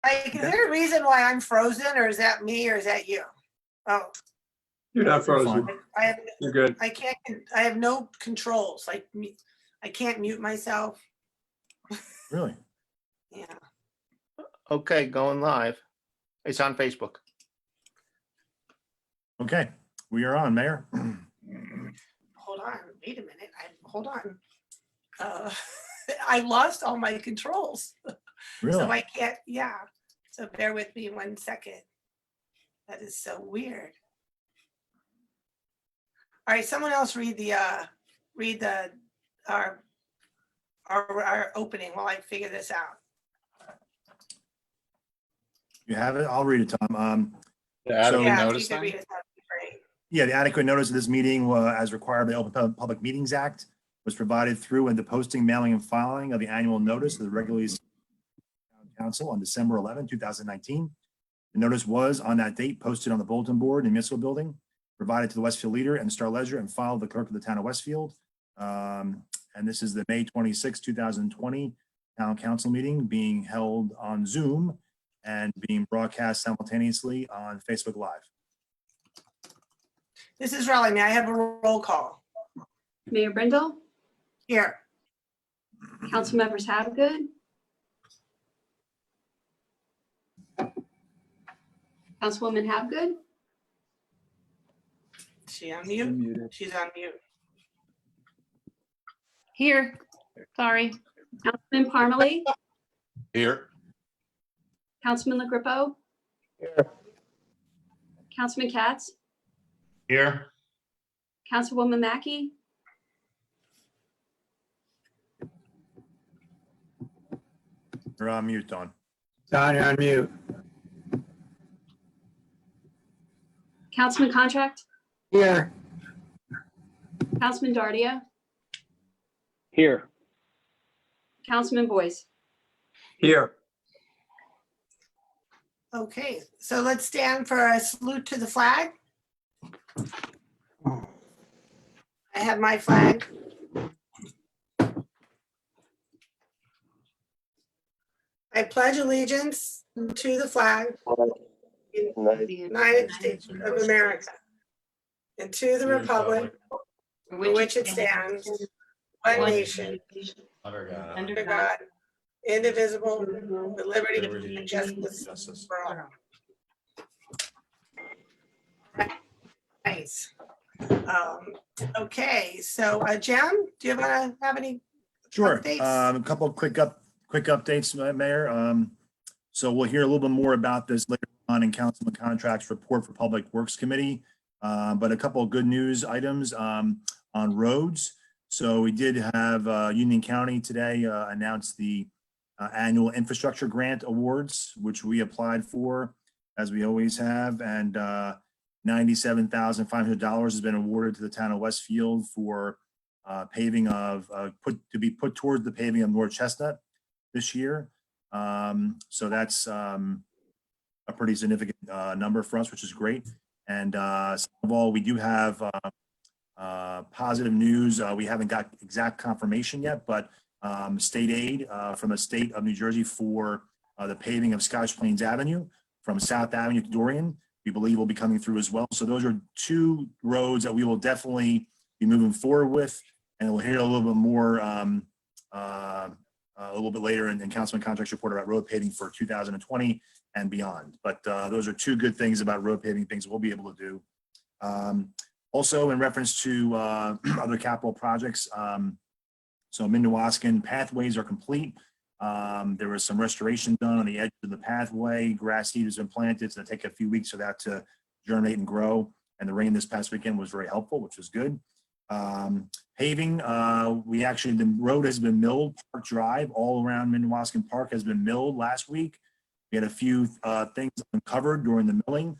Like, is there a reason why I'm frozen, or is that me, or is that you? Oh, You're not frozen. I have, You're good. I can't, I have no controls, like, I can't mute myself. Really? Yeah. Okay, going live. It's on Facebook. Okay, we are on, Mayor. Hold on, wait a minute, hold on. I lost all my controls. Really? So I can't, yeah. So bear with me 1 second. That is so weird. All right, someone else read our opening while I figure this out. You have it? I'll read it, Tom. The adequate Yeah, if you notice could thing? read it, that'd be great. Yeah, the adequate notice of this meeting, as required by the Open Public Meetings Act, was provided through and the posting, mailing, and filing of the annual notice of the regularly scheduled council on December 11, 2019. The notice was, on that date, posted on the bulletin board in the municipal building, provided to the Westfield Leader and the Star Ledger, and filed with the clerk of the town of Westfield. And this is the May 26, 2020 town council meeting being held on Zoom and being broadcast simultaneously on Facebook Live. This is Raleigh. May I have a roll call? Mayor Brindle, Here. council members Havegood, Councilwoman Havegood, Is she on mute? She's on mute. Here, sorry. Councilman Parmalee, Here. Councilman LaGrippo, Here. Councilman Katz, Here. Councilwoman Mackey, You're on mute, Dawn. Don, you're on mute. Councilman Contract, Here. Councilman Dardia, Here. Councilman Boyce. Here. Okay, so let's stand for a salute to the flag. I have my flag. I pledge allegiance to the flag of the United States of America and to the republic for which it stands, one nation, under God, indivisible, with liberty and justice for all. Nice. Okay, so Jen, do you want to have any Sure. updates? A couple of quick updates, Mayor. So we'll hear a little bit more about this later on in Councilman Contract's report for Public Works Committee. But a couple of good news items on roads. So we did have Union County today announce the annual infrastructure grant awards, which we applied for, as we always have, and $97,500 has been awarded to the town of Westfield for paving of to be put towards the paving of North Chestnut this year. So that's a pretty significant number for us, which is great. And second of all, we do have positive news. We haven't got exact confirmation yet, but state aid from the state of New Jersey for the paving of Scotch Plains Avenue from South Avenue to Dorian, we believe will be coming through as well. So those are two roads that we will definitely be moving forward with, and we'll hear a little bit more a little bit later in Councilman Contract's report about road paving for 2020 and beyond. But those are two good things about road paving, things we'll be able to do. Also, in reference to other capital projects, so Minnewacan pathways are complete. There was some restoration done on the edge of the pathway. Grass seed has been planted. It's going to take a few weeks for that to germinate and grow. And the rain this past weekend was very helpful, which was good. Paving, the road has been milled. Park Drive all around Minnewacan Park has been milled last week. We had a few things uncovered during the milling.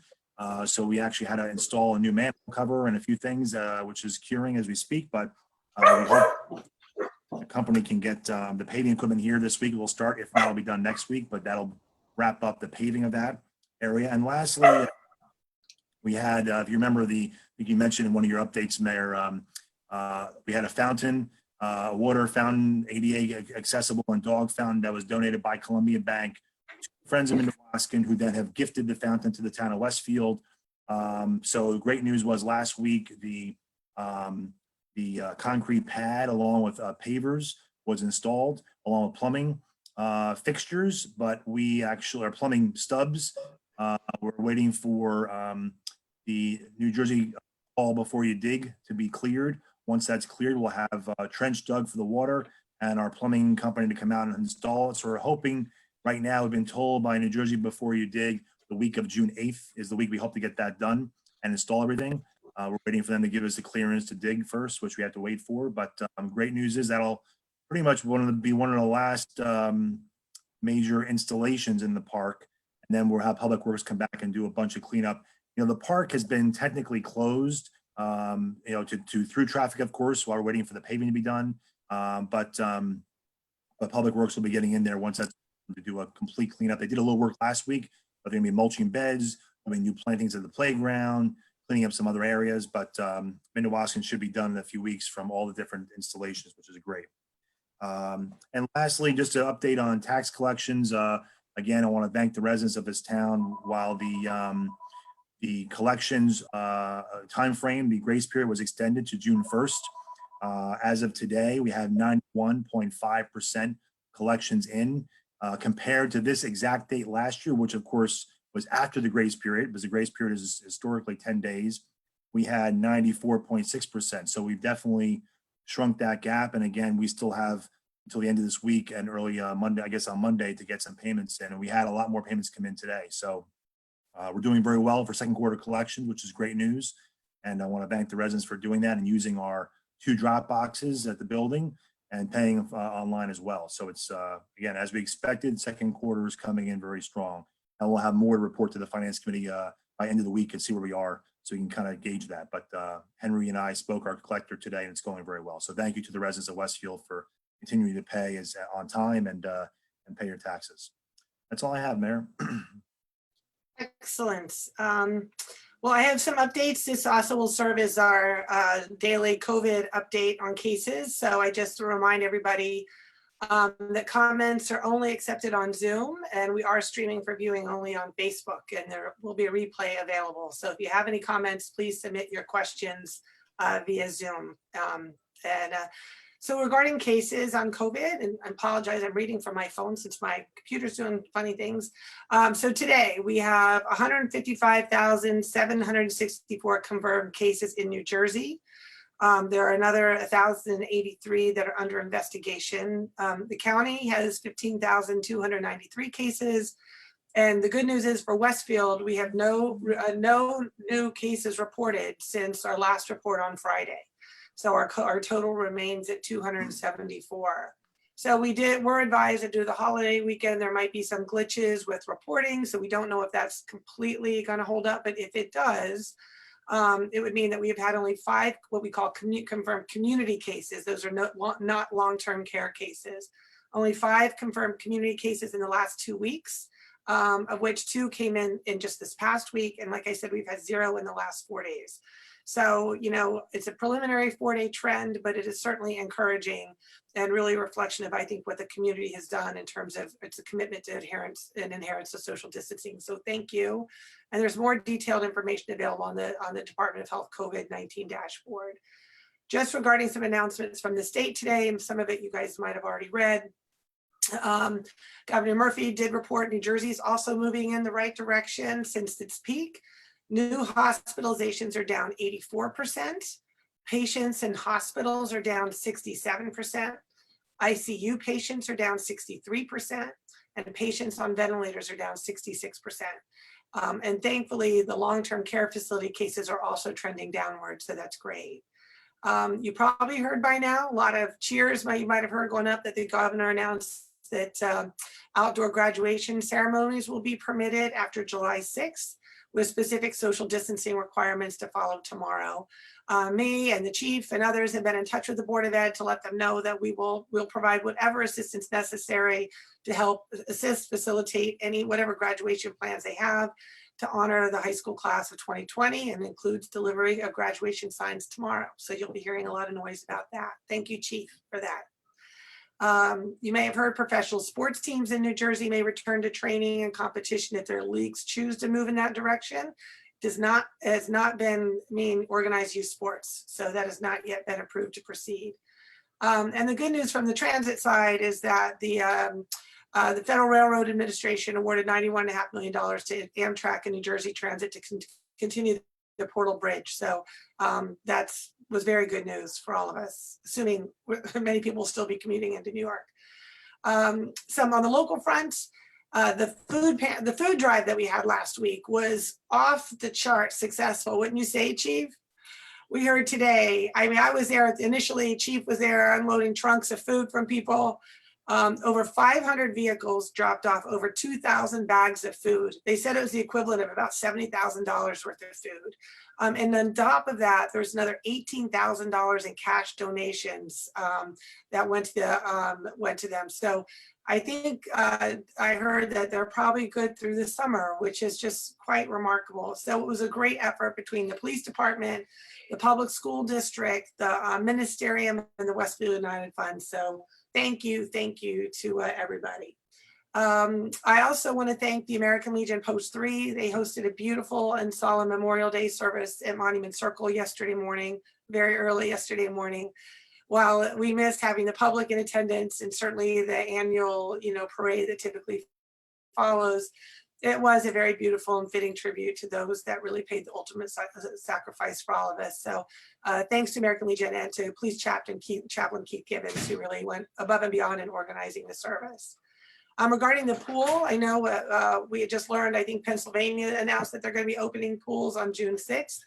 So we actually had to install a new manhole cover and a few things, which is curing as we speak. But we hope the company can get the paving equipment here this week. We'll start, if not, it'll be done next week, but that'll wrap up the paving of that area. And lastly, we had, if you remember I think you mentioned in one of your updates, Mayor, we had a fountain, water fountain, ADA accessible and dog fountain that was donated by Columbia Bank to friends of Minnewacan who then have gifted the fountain to the town of Westfield. So great news was last week, the concrete pad along with pavers was installed along with plumbing fixtures, but we actually are plumbing stubs. We're waiting for the New Jersey call before you dig to be cleared. Once that's cleared, we'll have a trench dug for the water and our plumbing company to come out and install it. So we're hoping right now, we've been told by New Jersey before you dig, the week of June 8th is the week we hope to get that done and install everything. We're waiting for them to give us the clearance to dig first, which we have to wait for. But great news is that'll pretty much be one of the last major installations in the park. And then we'll have Public Works come back and do a bunch of cleanup. You know, the park has been technically closed, you know, to through traffic, of course, while we're waiting for the paving to be done. But Public Works will be getting in there once that's to do a complete cleanup. They did a little work last week, but they're gonna be mulching beds, doing new plantings at the playground, cleaning up some other areas. But Minnewacan should be done in a few weeks from all the different installations, which is great. And lastly, just to update on tax collections. Again, I want to thank the residents of this town. While the collections timeframe, the grace period was extended to June 1st. As of today, we have 91.5% collections in, compared to this exact date last year, which of course was after the grace period, because the grace period is historically 10 days. We had 94.6%. So we've definitely shrunk that gap. And again, we still have until the end of this week and early Monday, I guess on Monday, to get some payments in. And we had a lot more payments come in today. So we're doing very well for second quarter collections, which is great news. And I want to thank the residents for doing that and using our 2 drop boxes at the building and paying online as well. So it's, again, as we expected, second quarter is coming in very strong. And we'll have more to report to the Finance Committee by end of the week and see where we are, so you can kind of gauge that. But Henry and I spoke our collector today, and it's going very well. So thank you to the residents of Westfield for continuing to pay on time and pay your taxes. That's all I have, Mayor. Excellent. Well, I have some updates. This also will serve as our daily COVID update on cases. So I just remind everybody that comments are only accepted on Zoom, and we are streaming for viewing only on Facebook, and there will be a replay available. So if you have any comments, please submit your questions via Zoom. So regarding cases on COVID, and I apologize, I'm reading from my phone since my computer's doing funny things. So today we have 155,764 confirmed cases in New Jersey. There are another 1,083 that are under investigation. The county has 15,293 cases. And the good news is for Westfield, we have no new cases reported since our last report on Friday. So our total remains at 274. So we're advised that due to the holiday weekend, there might be some glitches with reporting. So we don't know if that's completely going to hold up, but if it does, it would mean that we've had only 5 what we call confirmed community cases. Those are not long-term care cases. Only 5 confirmed community cases in the last 2 weeks, of which 2 came in just this past week. And like I said, we've had 0 in the last 4 days. So, you know, it's a preliminary 4-day trend, but it is certainly encouraging and really a reflection of, I think, what the community has done in terms of its a commitment to adherence to social distancing. So thank you. And there's more detailed information available on the Department of Health COVID-19 dashboard. Just regarding some announcements from the state today, and some of it you guys might have already read. Governor Murphy did report New Jersey is also moving in the right direction since its peak. New hospitalizations are down 84%. Patients in hospitals are down 67%. ICU patients are down 63%. And patients on ventilators are down 66%. And thankfully, the long-term care facility cases are also trending downward, so that's great. You probably heard by now, a lot of cheers you might have heard going up that the governor announced that outdoor graduation ceremonies will be permitted after July 6th. With specific social distancing requirements to follow tomorrow. Me and the chief and others have been in touch with the Board of Ed to let them know that we'll provide whatever assistance necessary to help facilitate whatever graduation plans they have to honor the high school class of 2020, and includes delivery of graduation signs tomorrow. So you'll be hearing a lot of noise about that. Thank you, Chief, for that. You may have heard professional sports teams in New Jersey may return to training and competition if their leagues choose to move in that direction. Has not been mean organized youth sports. So that has not yet been approved to proceed. And the good news from the transit side is that the Federal Railroad Administration awarded $91.5 million to Amtrak and New Jersey Transit to continue the Portal Bridge. So was very good news for all of us, assuming many people will still be commuting into New York. Some on the local front, the food drive that we had last week was off the chart successful. Wouldn't you say, Chief? We heard today, I mean, I was there initially, Chief was there unloading trunks of food from people. Over 500 vehicles dropped off over 2,000 bags of food. They said it was the equivalent of about $70,000 worth of food. And on top of that, there's another $18,000 in cash donations that went to them. So I think I heard that they're probably good through the summer, which is just quite remarkable. So it was a great effort between the police department, the public school district, the ministerium, and the Westfield United Fund. So thank you to everybody. I also want to thank the American Legion Post 3. They hosted a beautiful and solemn Memorial Day service at Monument Circle yesterday morning, very early yesterday morning. While we missed having the public in attendance and certainly the annual, parade that typically follows, it was a very beautiful and fitting tribute to those that really paid the ultimate sacrifice for all of us. So thanks to American Legion and to Police Chaplain Keith Gibbons, who really went above and beyond in organizing the service. Regarding the pool, I know we had just learned, I think Pennsylvania announced that they're going to be opening pools on June 6th.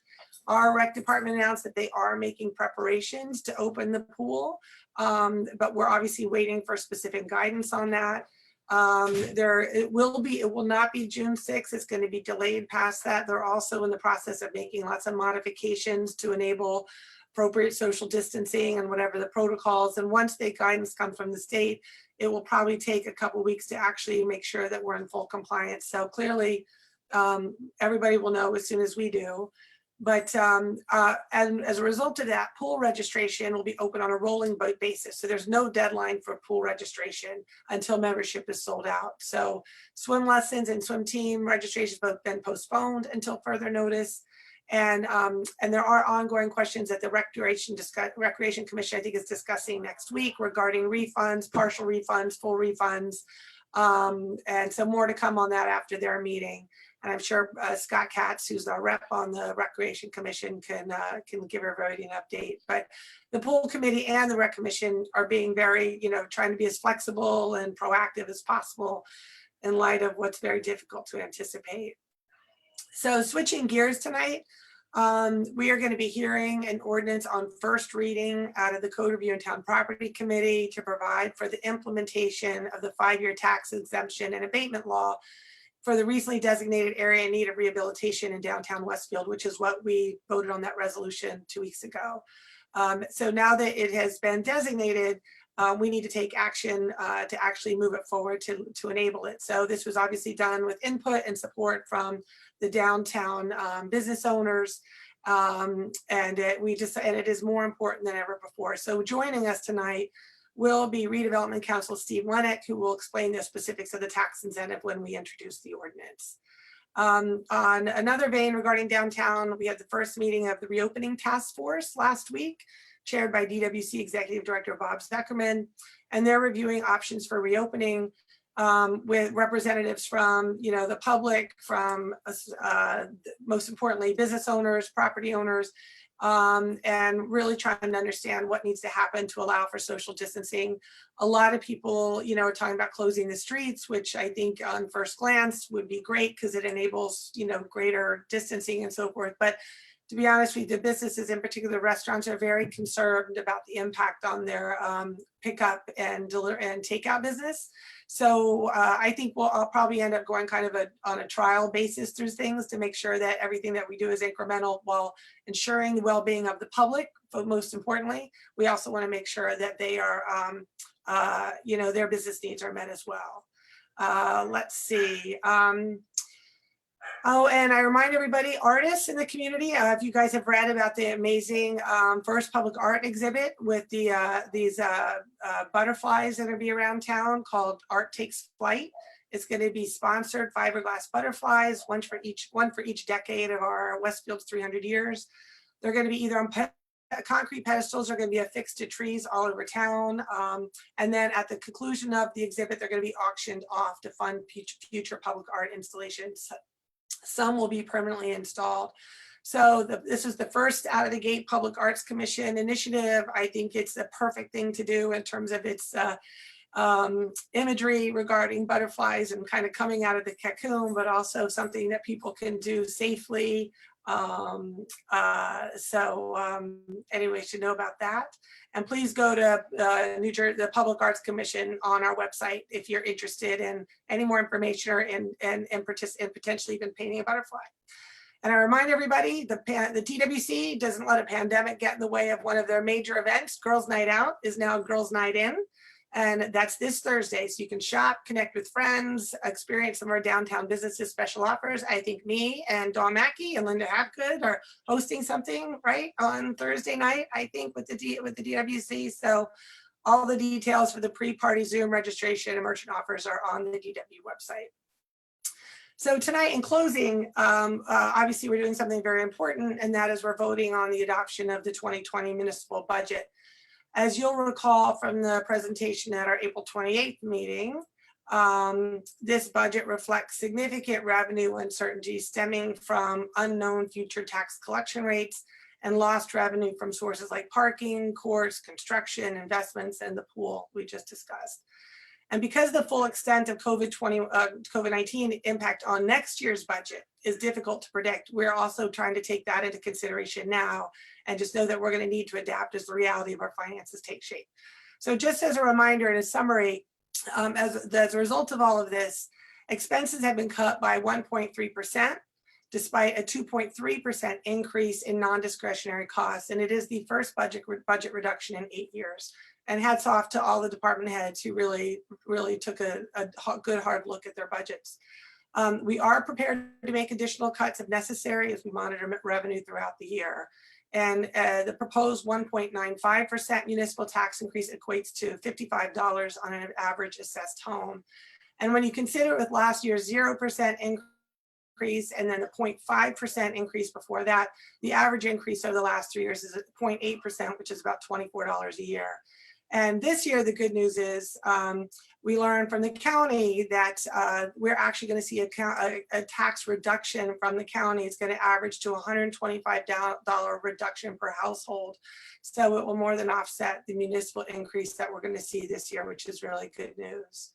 Our rec department announced that they are making preparations to open the pool, but we're obviously waiting for specific guidance on that. It will not be June 6th. It's going to be delayed past that. They're also in the process of making lots of modifications to enable appropriate social distancing and whatever the protocols. And once the guidance comes from the state, it will probably take a couple weeks to actually make sure that we're in full compliance. So clearly, everybody will know as soon as we do. But and as a result of that, pool registration will be open on a rolling basis. So there's no deadline for pool registration until membership is sold out. So swim lessons and swim team registrations have both been postponed until further notice. And there are ongoing questions that the Recreation Commission, I think, is discussing next week regarding refunds, partial refunds, full refunds. And so more to come on that after their meeting. And I'm sure Scott Katz, who's our rep on the Recreation Commission, can give everybody an update. But the pool committee and the Rec Commission are being very, trying to be as flexible and proactive as possible in light of what's very difficult to anticipate. So switching gears tonight, we are going to be hearing an ordinance on first reading out of the Code Review and Town Property Committee to provide for the implementation of the 5-year tax exemption and abatement law for the recently designated area in need of rehabilitation in downtown Westfield, which is what we voted on that resolution 2 weeks ago. So now that it has been designated, we need to take action to actually move it forward to enable it. So this was obviously done with input and support from the downtown business owners. And it is more important than ever before. So joining us tonight will be Redevelopment Council Steve Lennox, who will explain the specifics of the tax incentive when we introduce the ordinance. On another vein regarding downtown, we had the first meeting of the reopening task force last week, chaired by DWC Executive Director Bob Zuckerman, and they're reviewing options for reopening with representatives from the public, from most importantly business owners, property owners, and really trying to understand what needs to happen to allow for social distancing. A lot of people, are talking about closing the streets, which I think on first glance would be great because it enables, greater distancing and so forth. But to be honest with you, the businesses, in particular restaurants, are very concerned about the impact on their pickup and takeout business. So I think I'll probably end up going kind of on a trial basis through things to make sure that everything that we do is incremental while ensuring the well-being of the public. But most importantly, we also want to make sure that they are, their business needs are met as well. Let's see. Oh, and I remind everybody, artists in the community, if you guys have read about the amazing first public art exhibit with these butterflies that are be around town called Art Takes Flight. It's going to be sponsored fiberglass butterflies, one for each decade of our Westfield's 300 years. They're going to be either on concrete pedestals are going to be affixed to trees all over town. And then at the conclusion of the exhibit, they're going to be auctioned off to fund future public art installations. Some will be permanently installed. So this is the first out of the gate Public Arts Commission initiative. I think it's the perfect thing to do in terms of its imagery regarding butterflies and kind of coming out of the cocoon, but also something that people can do safely. Anyway, you should know about that. And please go to the Public Arts Commission on our website if you're interested in any more information or in potentially even painting a butterfly. And I remind everybody, the TWC doesn't let a pandemic get in the way of one of their major events. Girls Night Out is now Girls Night In. And that's this Thursday. So you can shop, connect with friends, experience some of our downtown businesses special offers. I think me and Dawn Mackey and Linda Hapgood are hosting something right on Thursday night, I think with the DWC. So all the details for the pre-party Zoom registration and merchant offers are on the DW website. So tonight in closing, obviously we're doing something very important, and that is we're voting on the adoption of the 2020 municipal budget. As you'll recall from the presentation at our April 28th meeting, this budget reflects significant revenue uncertainty stemming from unknown future tax collection rates and lost revenue from sources like parking, courts, construction, investments, and the pool we just discussed. And because the full extent of COVID-19 impact on next year's budget is difficult to predict, we're also trying to take that into consideration now and just know that we're going to need to adapt as the reality of our finances take shape. So just as a reminder and a summary, as a result of all of this, expenses have been cut by 1.3%, despite a 2.3% increase in non-discretionary costs. And it is the first budget reduction in 8 years. And hats off to all the department heads who really took a good hard look at their budgets. We are prepared to make additional cuts if necessary as we monitor revenue throughout the year. And the proposed 1.95% municipal tax increase equates to $55 on an average assessed home. And when you consider with last year's 0% increase and then a 0.5% increase before that, the average increase over the last 3 years is 0.8%, which is about $24 a year. And this year, the good news is we learned from the county that we're actually going to see a tax reduction from the county. It's going to average to $125 reduction per household. So it will more than offset the municipal increase that we're going to see this year, which is really good news.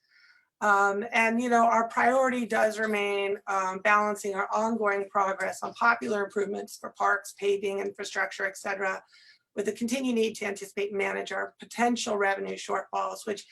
And, you know, our priority does remain balancing our ongoing progress on popular improvements for parks, paving, infrastructure, et cetera, with the continued need to anticipate and manage our potential revenue shortfalls, which,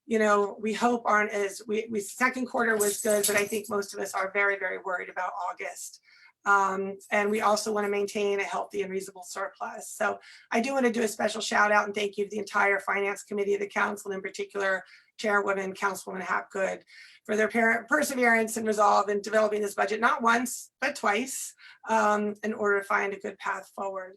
you know, we hope aren't as, second quarter was good, but I think most of us are very, very worried about August. And we also want to maintain a healthy and reasonable surplus. So I do want to do a special shout out and thank you to the entire finance committee of the council, in particular, Chairwoman, Councilwoman Hapgood, for their perseverance and resolve in developing this budget, not once, but twice, in order to find a good path forward.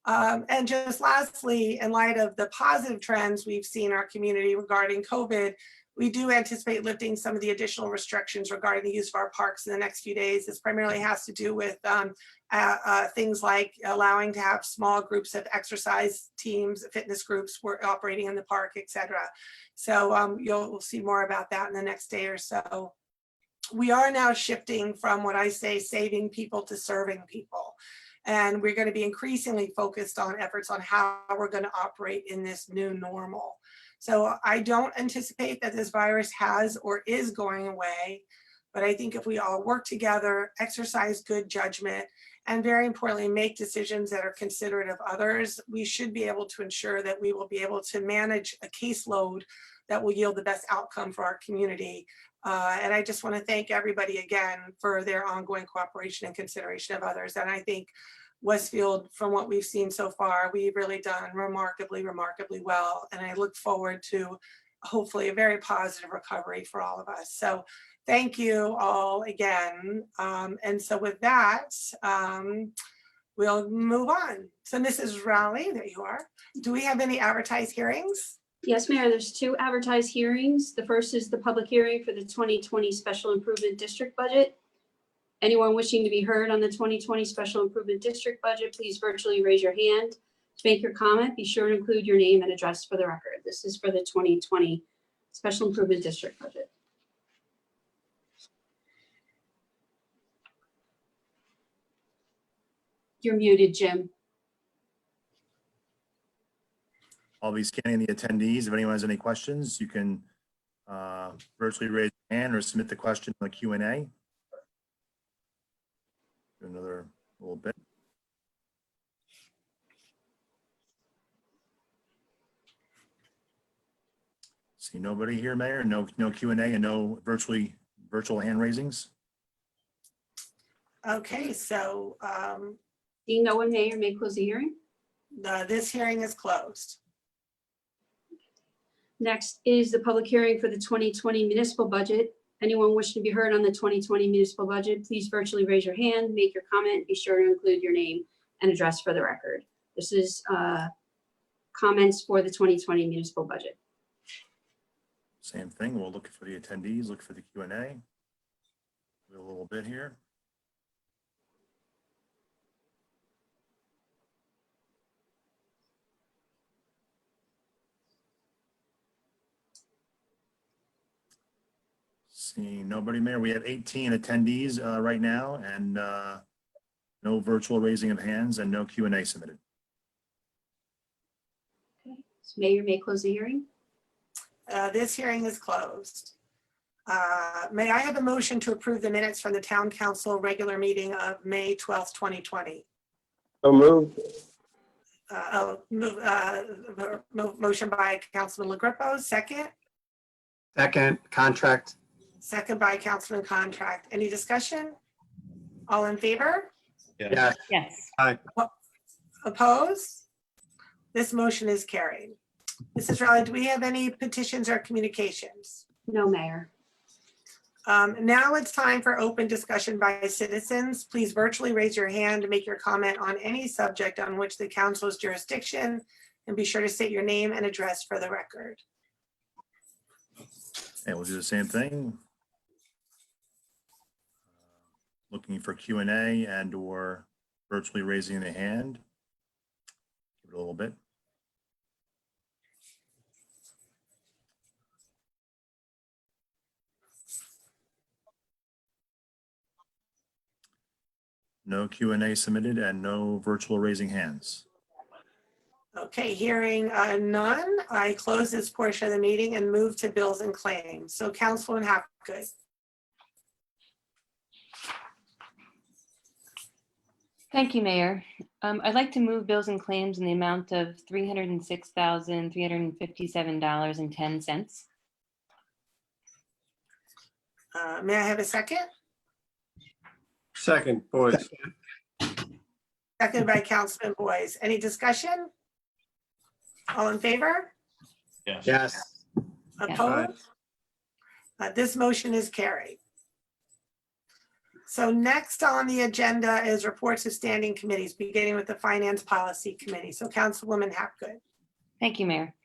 And just lastly, in light of the positive trends we've seen in our community regarding COVID, we do anticipate lifting some of the additional restrictions regarding the use of our parks in the next few days. This primarily has to do with things like allowing to have small groups of exercise teams, fitness groups operating in the park, et cetera. So you'll see more about that in the next day or so. We are now shifting from what I say, saving people to serving people. And we're going to be increasingly focused on efforts on how we're going to operate in this new normal. So I don't anticipate that this virus has or is going away, but I think if we all work together, exercise good judgment, and very importantly, make decisions that are considerate of others, we should be able to ensure that we will be able to manage a caseload that will yield the best outcome for our community. And I just want to thank everybody again for their ongoing cooperation and consideration of others. And I think Westfield, from what we've seen so far, we've really done remarkably, remarkably well. And I look forward to hopefully a very positive recovery for all of us. So Thank you all again. And so with that, we'll move on. So Mrs. Rowley, there you are. Do we have any advertised hearings? Yes, Mayor, there's 2 advertised hearings. The first is the public hearing for the 2020 Special Improvement District budget. Anyone wishing to be heard on the 2020 Special Improvement District budget, please virtually raise your hand. To make your comment, be sure to include your name and address for the record. This is for the 2020 Special Improvement District budget. You're muted, Jim. I'll be scanning the attendees. If anyone has any questions, you can virtually raise your hand or submit the question in the Q&A. Do another little bit. See nobody here, Mayor? No Q&A and no virtual hand raisings? Okay, so Seeing no one, Mayor, may close the hearing. this hearing is closed. Next is the public hearing for the 2020 municipal budget. Anyone wishing to be heard on the 2020 municipal budget, please virtually raise your hand, make your comment, be sure to include your name and address for the record. This is comments for the 2020 municipal budget. Same thing. We'll look for the attendees, look for the Q&A. A little bit here. Seeing nobody, Mayor. We have 18 attendees right now and no virtual raising of hands and no Q&A submitted. Okay, so Mayor may close the hearing. This hearing is closed. May I have a motion to approve the minutes from the Town Council regular meeting of May 12th, 2020? So moved. Motion by Councilman LaGrepo, second. Second, contract. Second by Councilman Contract. Any discussion? All in favor? Yes. Yes. Opposed? This motion is carried. Mrs. Rowley, do we have any petitions or communications? No, Mayor. Now it's time for open discussion by citizens. Please virtually raise your hand to make your comment on any subject on which the council's jurisdiction, and be sure to state your name and address for the record. And we'll do the same thing. Looking for Q&A and or virtually raising the hand. Give it a little bit. No Q&A submitted and no virtual raising hands. Okay, hearing none, I close this portion of the meeting and move to bills and claims. So Councilwoman Hapgood. Thank you, Mayor. I'd like to move bills and claims in the amount of $306,357.10. May I have a second? Second, Boyce. Second by Councilman Boyce. Any discussion? All in favor? Yes. Yes. Opposed? This motion is carried. So next on the agenda is reports of standing committees, beginning with the Finance Policy Committee. So Councilwoman Hapgood. Thank you, Mayor.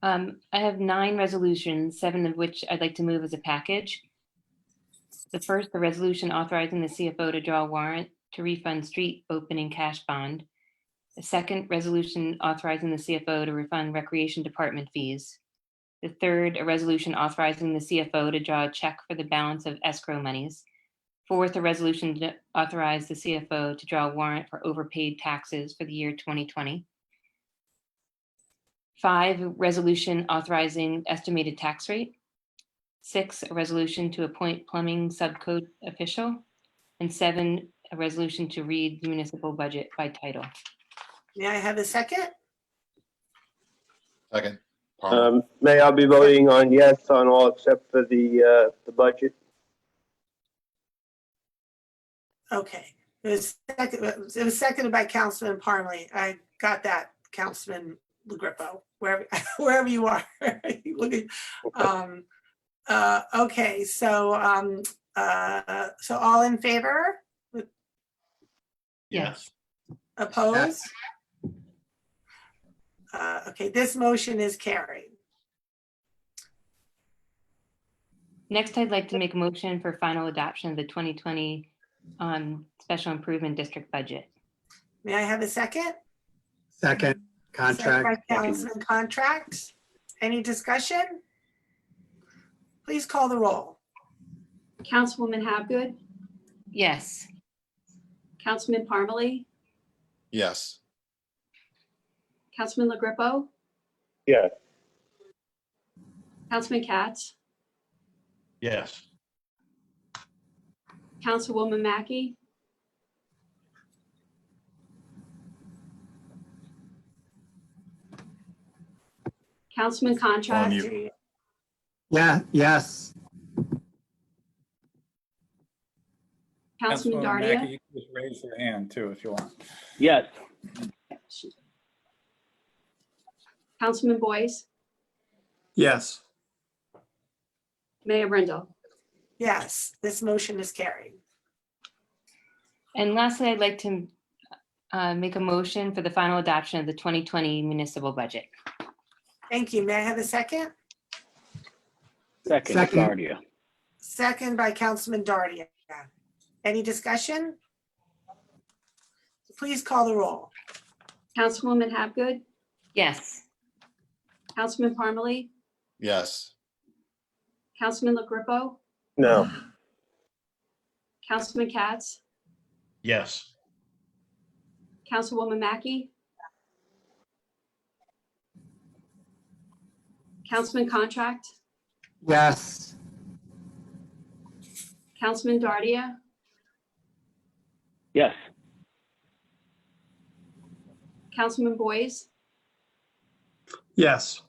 I have 9 resolutions, 7 of which I'd like to move as a package. The first, the resolution authorizing the CFO to draw a warrant to refund street opening cash bond. The second, resolution authorizing the CFO to refund recreation department fees. The third, a resolution authorizing the CFO to draw a check for the balance of escrow monies. Fourth, a resolution to authorize the CFO to draw a warrant for overpaid taxes for the year 2020. 5, a resolution authorizing estimated tax rate. 6, a resolution to appoint plumbing subcode official. And 7, a resolution to read the municipal budget by title. May I have a second? Second. Palmer. May I be voting on yes on all except for the budget? Okay. It was seconded by Councilman Parmalee. I got that, Councilman LaGrepo, wherever you are. Okay, so all in favor? Yes. Opposed? Okay, this motion is carried. Next, I'd like to make a motion for final adoption of the 2020 Special Improvement District budget. May I have a second? Second, Second contract. by Councilman Contract. Any discussion? Please call the roll. Councilwoman Habgood, Yes. Councilman Parmalee, Yes. Councilman LaGrepo, Yes. Councilman Katz, Yes. Councilwoman Mackey, Councilman Contract, mute. Yeah, yes. Councilman Councilwoman Mackey, Dardia, you can just raise your hand too if you want. Yes. Councilman Boyce, Yes. Mayor Brindle. Yes, this motion is carried. And lastly, I'd like to make a motion for the final adoption of the 2020 municipal budget. Thank you. May I have a second? Second, Second. Dardia. Second by Councilman Dardia. Any discussion? Please call the roll. Councilwoman Habgood, Yes. Councilman Parmalee, Yes. Councilman LaGrepo, No. Councilman Katz, Yes. Councilwoman Mackey, Councilman Contract, Yes. Councilman Dardia, Yes. Councilman Boyce, Yes.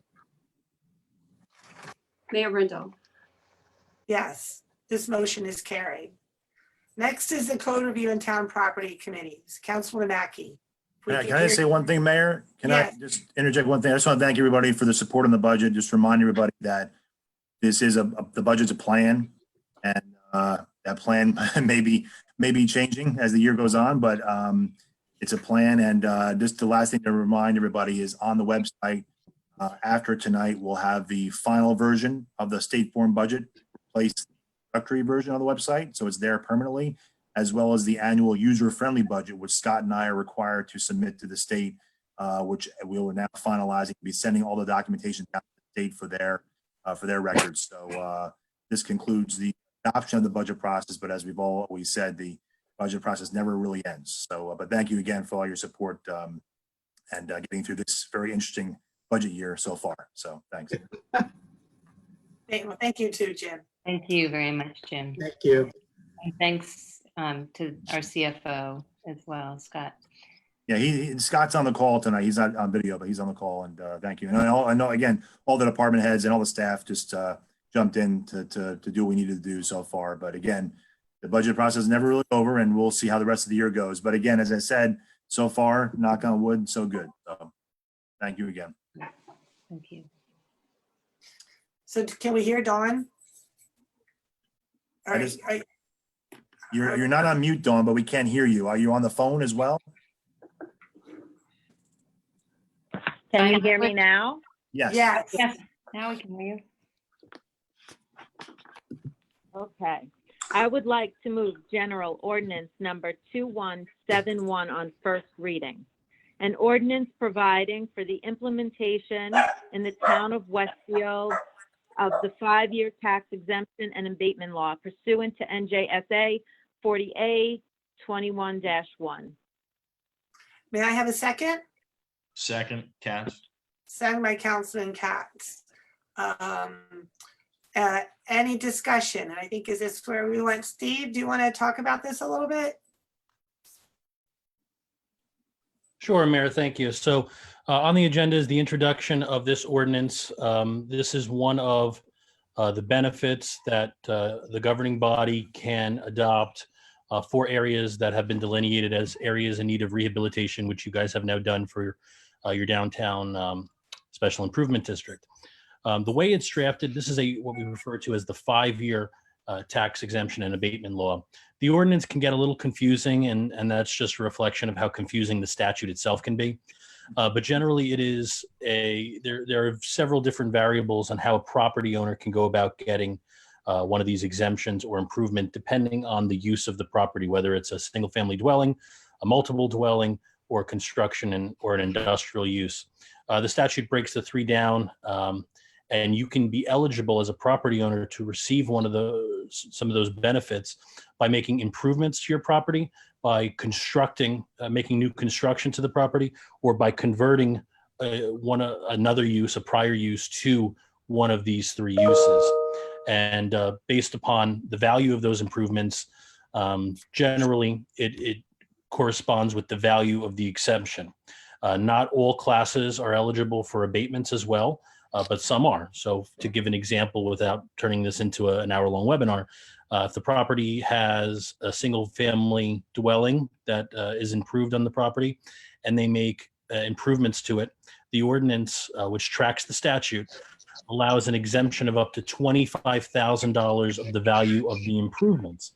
Mayor Brindle. Yes, this motion is carried. Next is the Code Review and Town Property Committees. Councilman Mackey. if we Yeah, could can I hear- say one thing, Mayor? Can I Yeah. just interject one thing? I just want to thank everybody for the support on the budget. Just remind everybody that this is the budget's a plan, and that plan may be changing as the year goes on, but it's a plan. And just the last thing to remind everybody is on the website, after tonight, we'll have the final version of the state form budget, replace the introductory version on the website, so it's there permanently, as well as the annual user-friendly budget, which Scott and I are required to submit to the state, which we will now finalizing, be sending all the documentation down to the state for their records. So this concludes the adoption of the budget process, but as we've always said, the budget process never really ends. So, but thank you again for all your support and getting through this very interesting budget year so far. So thanks. Well, thank you too, Jim. Thank you very much, Jim. Thank you. And thanks to our CFO as well, Scott. Yeah, Scott's on the call tonight. He's not on video, but he's on the call, and thank you. And I know again, all the department heads and all the staff just jumped in to do what we needed to do so far. But again, the budget process is never really over, and we'll see how the rest of the year goes. But again, as I said, so far, knock on wood, so good. So thank you again. Thank you. So can we hear Dawn? All I right, just- You're not on mute, Dawn, but we can't hear you. Are you on the phone as well? Can you hear me now? Yes. yes. Yes, now we can hear you. Okay. I would like to move General Ordinance Number 2171 on first reading. An ordinance providing for the implementation in the town of Westfield of the 5-year tax exemption and abatement law pursuant to NJSA 40A 21-1. May I have a second? Second, Katz. Second by Councilman Katz. Any discussion? And I think, is this where we went? Steve, do you want to talk about this a little bit? Sure, Mayor, thank you. So on the agenda is the introduction of this ordinance. This is one of the benefits that the governing body can adopt for areas that have been delineated as areas in need of rehabilitation, which you guys have now done for your downtown special improvement district. The way it's drafted, this is what we refer to as the 5-year tax exemption and abatement law. The ordinance can get a little confusing, and that's just a reflection of how confusing the statute itself can be. But generally, it is there are several different variables on how a property owner can go about getting one of these exemptions or improvement, depending on the use of the property, whether it's a single-family dwelling, a multiple dwelling, or construction or an industrial use. The statute breaks the 3 down, and you can be eligible as a property owner to receive some of those benefits by making improvements to your property, by constructing, making new construction to the property, or by converting another use, a prior use, to one of these 3 uses. And based upon the value of those improvements, generally it corresponds with the value of the exemption. Not all classes are eligible for abatements as well, but some are. So to give an example without turning this into an hour-long webinar, if the property has a single-family dwelling that is improved on the property and they make improvements to it, the ordinance, which tracks the statute, allows an exemption of up to $25,000 of the value of the improvements.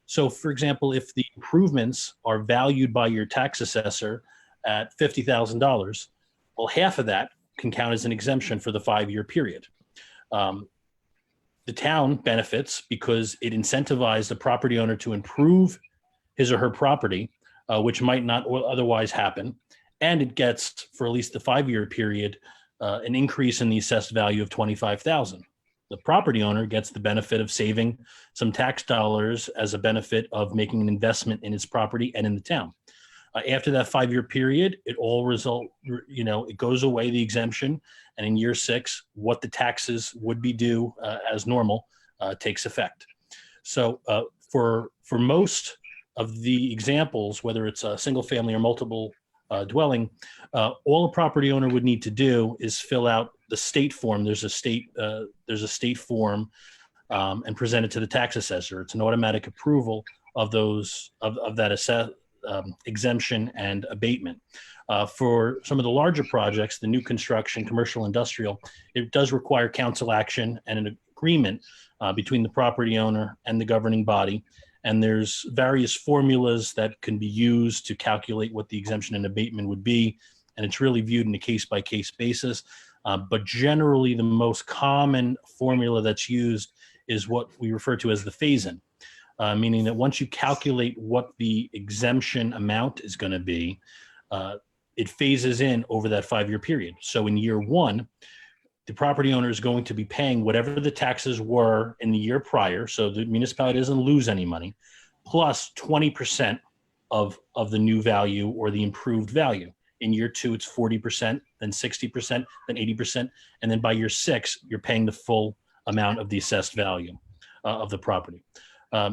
So, for example, if the improvements are valued by your tax assessor at $50,000, well, half of that can count as an exemption for the 5-year period. The town benefits because it incentivized the property owner to improve his or her property, which might not otherwise happen. And it gets, for at least the 5-year period, an increase in the assessed value of $25,000. The property owner gets the benefit of saving some tax dollars as a benefit of making an investment in his property and in the town. After that 5-year period, it goes away, the exemption, and in year 6, what the taxes would be due as normal takes effect. So for most of the examples, whether it's a single family or multiple dwelling, all a property owner would need to do is fill out the state form. There's a state form and present it to the tax assessor. It's an automatic approval of that exemption and abatement. For some of the larger projects, the new construction, commercial, industrial, it does require council action and an agreement between the property owner and the governing body. And there's various formulas that can be used to calculate what the exemption and abatement would be. And it's really viewed in a case-by-case basis. But generally, the most common formula that's used is what we refer to as the phase-in, meaning that once you calculate what the exemption amount is going to be, it phases in over that 5-year period. So in year 1, the property owner is going to be paying whatever the taxes were in the year prior, so the municipality doesn't lose any money, plus 20% of the new value or the improved value. In year 2, it's 40%, then 60%, then 80%, and then by year 6, you're paying the full amount of the assessed value of the property.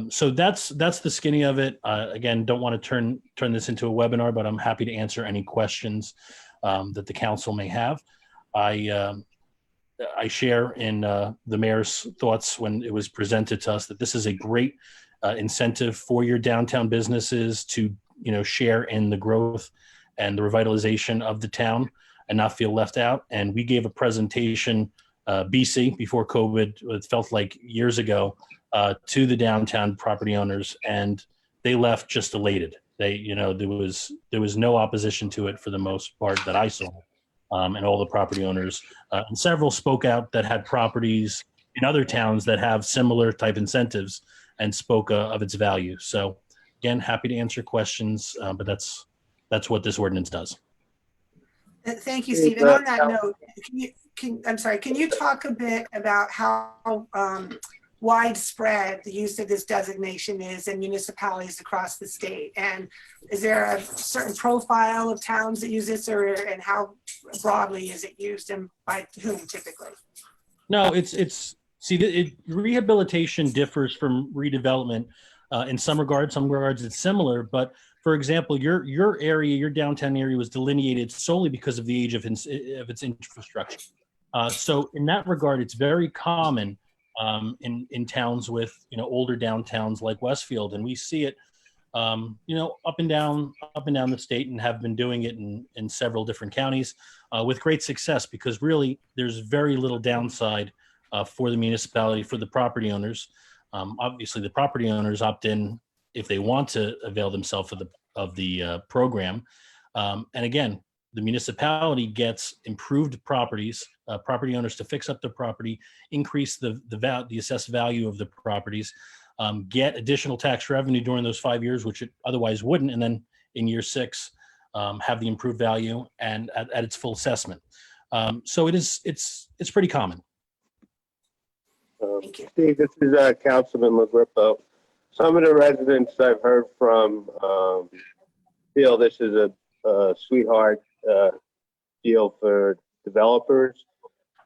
So that's the skinny of it. Again, don't want to turn this into a webinar, but I'm happy to answer any questions that the council may have. I share in the mayor's thoughts when it was presented to us that this is a great incentive for your downtown businesses to share in the growth and the revitalization of the town and not feel left out. And we gave a presentation BC before COVID, it felt like years ago, to the downtown property owners, and they left just elated. There was no opposition to it for the most part that I saw. And all the property owners, and several spoke out that had properties in other towns that have similar type incentives and spoke of its value. So again, happy to answer questions, but that's what this ordinance does. Thank you, Steve. And on that note, can you talk a bit about how widespread the use of this designation is in municipalities across the state? And is there a certain profile of towns that use this, and how broadly is it used and by whom typically? No, rehabilitation differs from redevelopment in some regards. Some regards it's similar, but for example, your area, your downtown area was delineated solely because of the age of its infrastructure. So in that regard, it's very common in towns with older downtowns like Westfield, and we see it up and down the state, and have been doing it in several different counties with great success, because really there's very little downside for the municipality, for the property owners. Obviously, the property owners opt in if they want to avail themselves of the program. And again, the municipality gets improved properties, property owners to fix up their property, increase the assessed value of the properties, get additional tax revenue during those 5 years, which it otherwise wouldn't, and then in year 6, have the improved value and at its full assessment. So it's pretty common. Thank you. Steve, this is Councilman LaGrippo. Some of the residents I've heard from feel this is a sweetheart deal for developers,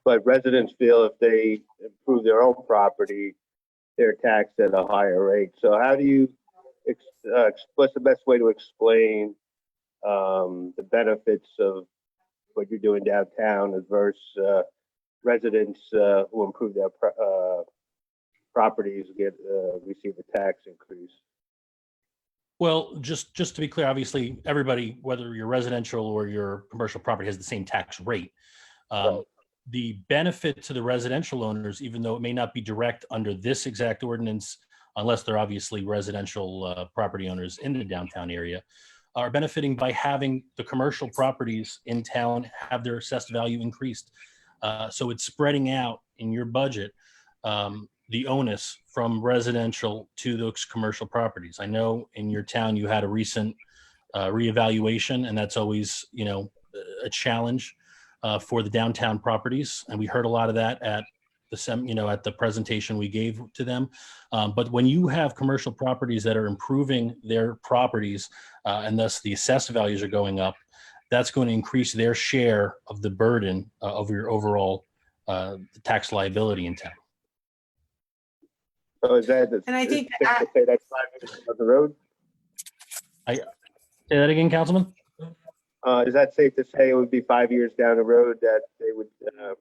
but residents feel if they improve their own property, they're taxed at a higher rate. So how do you, what's the best way to explain the benefits of what you're doing downtown versus residents who improve their properties receive a tax increase? Well, just to be clear, obviously, everybody, whether you're residential or your commercial property, has the same tax rate. Right. The benefit to the residential owners, even though it may not be direct under this exact ordinance, unless they're obviously residential property owners in the downtown area, are benefiting by having the commercial properties in town have their assessed value increased. So it's spreading out in your budget the onus from residential to those commercial properties. I know in your town you had a recent reevaluation, and that's always, a challenge for the downtown properties. And we heard a lot of that at at the presentation we gave to them. But when you have commercial properties that are improving their properties and thus the assessed values are going up, that's going to increase their share of the burden of your overall tax liability in town. So is that, And I think safe to say that's 5 years down the road? Say that again, Councilman? Is that safe to say it would be 5 years down the road that they would, the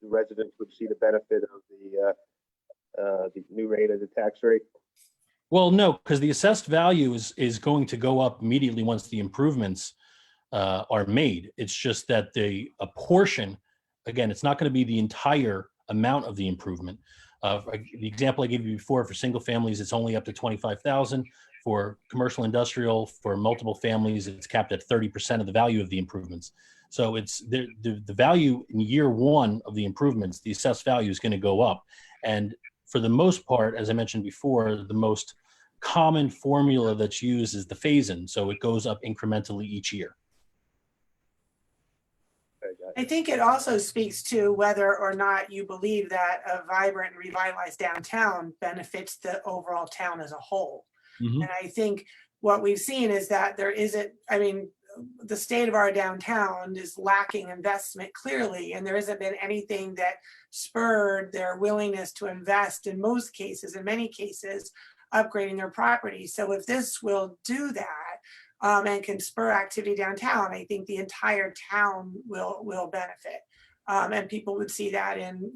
residents would see the benefit of the new rate of the tax rate? Well, no, because the assessed value is going to go up immediately once the improvements are made. It's just that a portion, again, it's not going to be the entire amount of the improvement. The example I gave you before, for single families, it's only up to $25,000. For commercial industrial, for multiple families, it's capped at 30% of the value of the improvements. So it's the value in year 1 of the improvements, the assessed value is going to go up. And for the most part, as I mentioned before, the most common formula that's used is the phase-in. So it goes up incrementally each year. I think it also speaks to whether or not you believe that a vibrant, revitalized downtown benefits the overall town as a whole. Mm-hmm. And I think what we've seen is that there isn't, the state of our downtown is lacking investment clearly, and there hasn't been anything that spurred their willingness to invest in most cases, in many cases, upgrading their property. So if this will do that, and can spur activity downtown, I think the entire town will benefit. And people would see that in,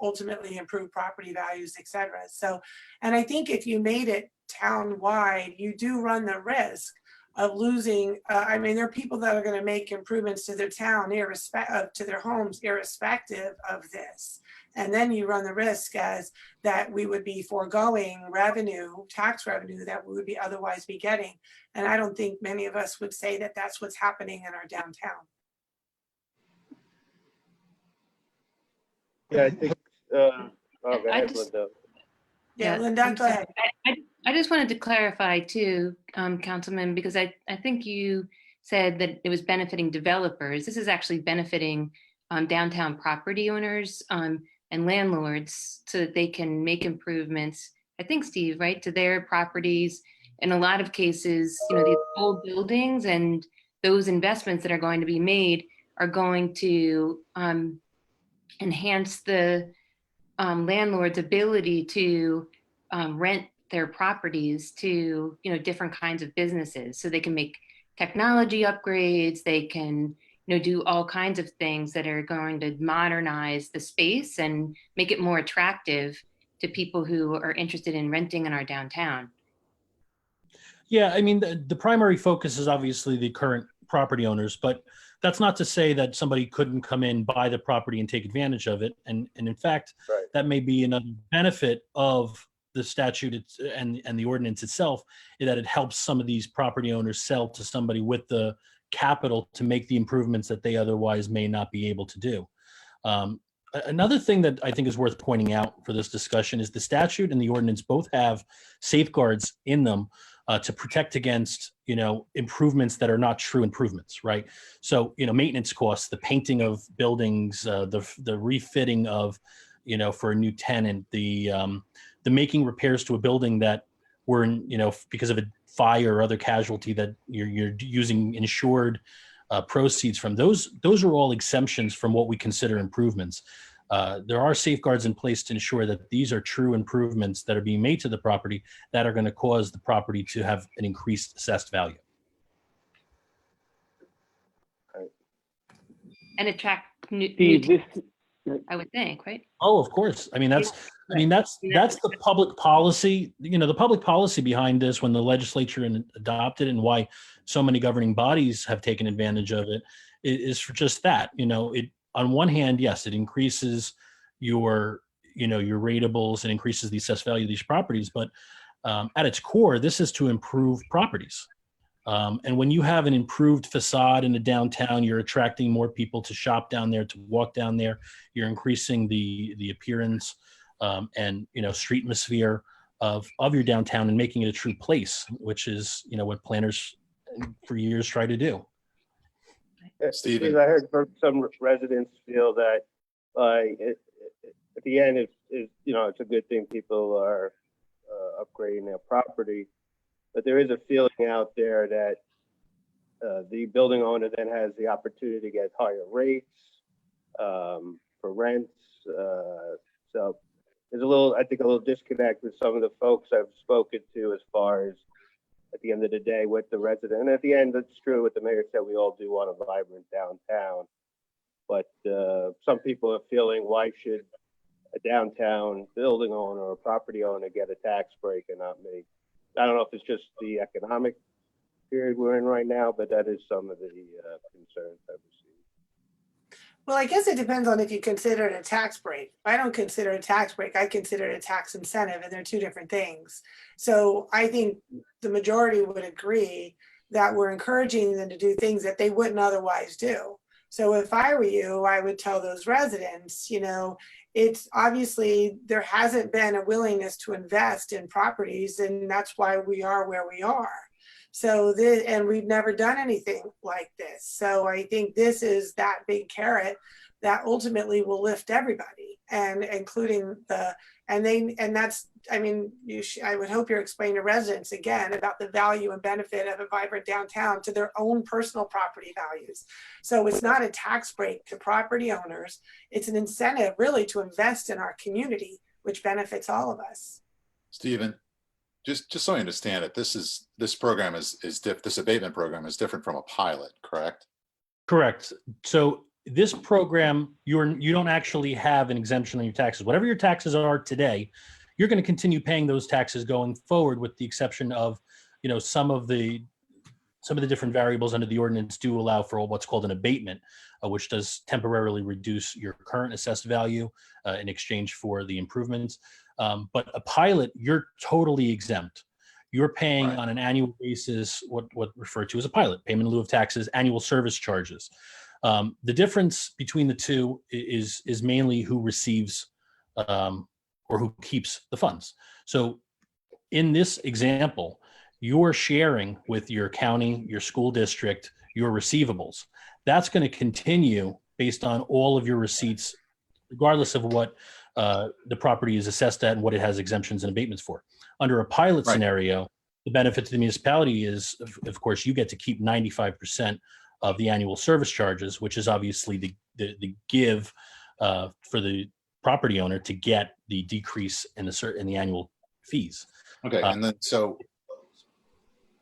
ultimately improve property values, et cetera. So, and I think if you made it town-wide, you do run the risk of losing, there are people that are going to make improvements to their town, to their homes, irrespective of this. And then you run the risk as that we would be foregoing revenue, tax revenue that we would be otherwise be getting. And I don't think many of us would say that that's what's happening in our downtown. Yeah, I think, go I ahead, just- Linda. Yeah, Yeah, Linda, I'm go ahead. I just wanted to clarify too, Councilman, because I think you said that it was benefiting developers. This is actually benefiting downtown property owners and landlords so that they can make improvements, I think, Steve, right, to their properties. In a lot of cases, these old buildings and those investments that are going to be made are going to enhance the landlord's ability to rent their properties to different kinds of businesses, so they can make technology upgrades, they can do all kinds of things that are going to modernize the space and make it more attractive to people who are interested in renting in our downtown. Yeah, I mean, the primary focus is obviously the current property owners, but that's not to say that somebody couldn't come in, buy the property and take advantage of it. And in fact, Right. that may be another benefit of the statute and the ordinance itself, is that it helps some of these property owners sell to somebody with the capital to make the improvements that they otherwise may not be able to do. Another thing that I think is worth pointing out for this discussion is the statute and the ordinance both have safeguards in them to protect against, improvements that are not true improvements, right? So, maintenance costs, the painting of buildings, the refitting of, for a new tenant, the making repairs to a building that were, because of a fire or other casualty that you're using insured proceeds from. Those are all exemptions from what we consider improvements. There are safeguards in place to ensure that these are true improvements that are being made to the property that are going to cause the property to have an increased assessed value. And attract new, Steve, I would think, right? Oh, of course. I mean, that's the public policy, the public policy behind this when the legislature adopted it, and why so many governing bodies have taken advantage of it is for just that. It, on one hand, yes, it increases your rateables and increases the assessed value of these properties, but at its core, this is to improve properties. And when you have an improved facade in the downtown, you're attracting more people to shop down there, to walk down there. You're increasing the appearance and street atmosphere of your downtown and making it a true place, which is what planners for years try to do. Steve, I heard from some residents feel that at the end, it's a good thing people are upgrading their property. But there is a feeling out there that the building owner then has the opportunity to get higher rates for rents. So there's a little disconnect with some of the folks I've spoken to as far as at the end of the day with the resident. And at the end, it's true what the mayor said, we all do want a vibrant downtown. But some people are feeling, why should a downtown building owner or property owner get a tax break and not me? I don't know if it's just the economic period we're in right now, but that is some of the concerns I've received. Well, I guess it depends on if you consider it a tax break. I don't consider it a tax break. I consider it a tax incentive, and they're two different things. So I think the majority would agree that we're encouraging them to do things that they wouldn't otherwise do. So if I were you, I would tell those residents, it's obviously there hasn't been a willingness to invest in properties, and that's why we are where we are. So and we've never done anything like this. So I think this is that big carrot that ultimately will lift everybody, and including I would hope you're explaining to residents again about the value and benefit of a vibrant downtown to their own personal property values. So it's not a tax break to property owners. It's an incentive really to invest in our community, which benefits all of us. Stephen, just so I understand it, this program this abatement program is different from a pilot, correct? Correct. So this program, you don't actually have an exemption on your taxes. Whatever your taxes are today, you're going to continue paying those taxes going forward, with the exception of, some of the different variables under the ordinance do allow for what's called an abatement, which does temporarily reduce your current assessed value in exchange for the improvements. But a pilot, you're totally exempt. You're paying on an annual basis what referred to as a pilot, payment in lieu of taxes, annual service charges. The difference between the two is mainly who receives or who keeps the funds. So in this example, you're sharing with your county, your school district, your receivables. That's going to continue based on all of your receipts, regardless of what the property is assessed at and what it has exemptions and abatements for. Under a pilot scenario, the benefit to the municipality is, of course, you get to keep 95% of the annual service charges, which is obviously the give for the property owner to get the decrease in the annual fees. Okay, and then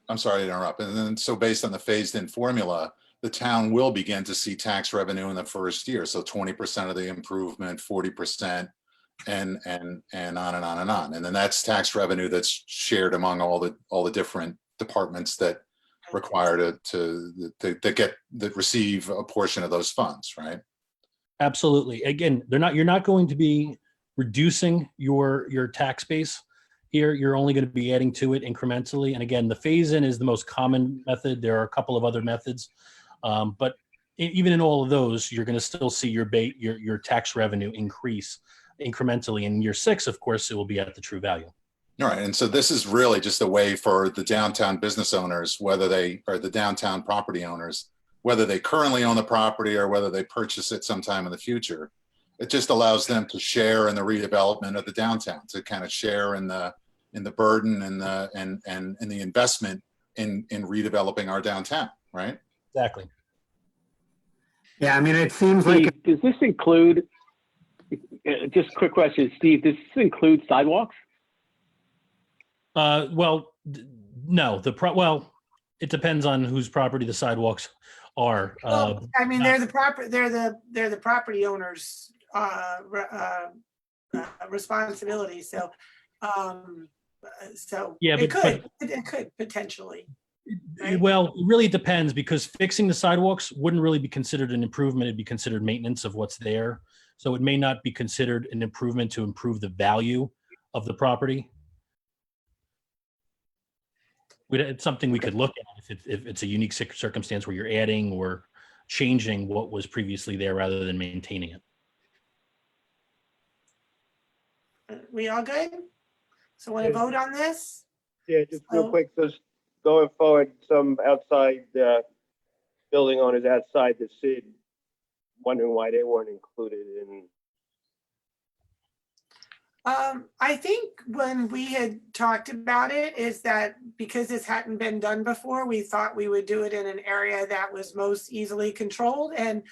I'm sorry to interrupt. And then so based on the phased-in formula, the town will begin to see tax revenue in the first year. So 20% of the improvement, 40%, and on and on and on. And then that's tax revenue that's shared among all the different departments that require that receive a portion of those funds, right? Absolutely. Again, you're not going to be reducing your tax base here. You're only going to be adding to it incrementally. And again, the phase-in is the most common method. There are a couple of other methods, but even in all of those, you're going to still see your tax revenue increase incrementally. In year 6, of course, it will be at the true value. All right. And so this is really just a way for the downtown business owners, whether they are the downtown property owners, whether they currently own the property or whether they purchase it sometime in the future. It just allows them to share in the redevelopment of the downtown, to kind of share in the burden and the investment in redeveloping our downtown, right? Exactly. Yeah, I mean, it seems like, Steve, does this include, just a quick question, Steve, does this include sidewalks? Well, no, it depends on whose property the sidewalks are. Well, I mean, they're the property owners' responsibility. So, Yeah, it could potentially. Right? Well, it really depends, because fixing the sidewalks wouldn't really be considered an improvement. It'd be considered maintenance of what's there. So it may not be considered an improvement to improve the value of the property. It's something we could look at if it's a unique circumstance where you're adding or changing what was previously there rather than maintaining it. We all good? So want to vote on this? Yeah, just real quick, so going forward, some outside building owners outside the city wondering why they weren't included in. I think when we had talked about it is that because this hadn't been done before, we thought we would do it in an area that was most easily controlled. And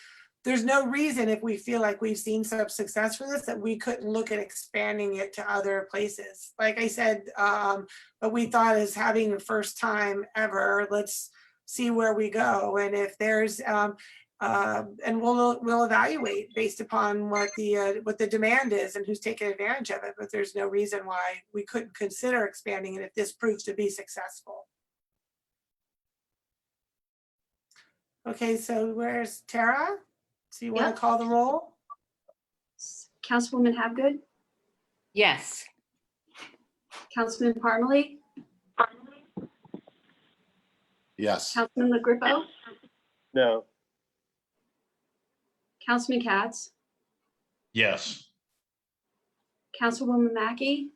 there's no reason, if we feel like we've seen some success for this, that we couldn't look at expanding it to other places. Like I said, but we thought, as having the first time ever, let's see where we go. And if there's, and we'll evaluate based upon what the demand is and who's taking advantage of it. But there's no reason why we couldn't consider expanding it if this proves to be successful. Okay, so where's Tara? So you want to call the roll? Councilwoman Habgood, Yes. Councilman Parmalee, Yes. Councilman LaGrippo, No. Councilman Katz, Yes. Councilwoman Mackey,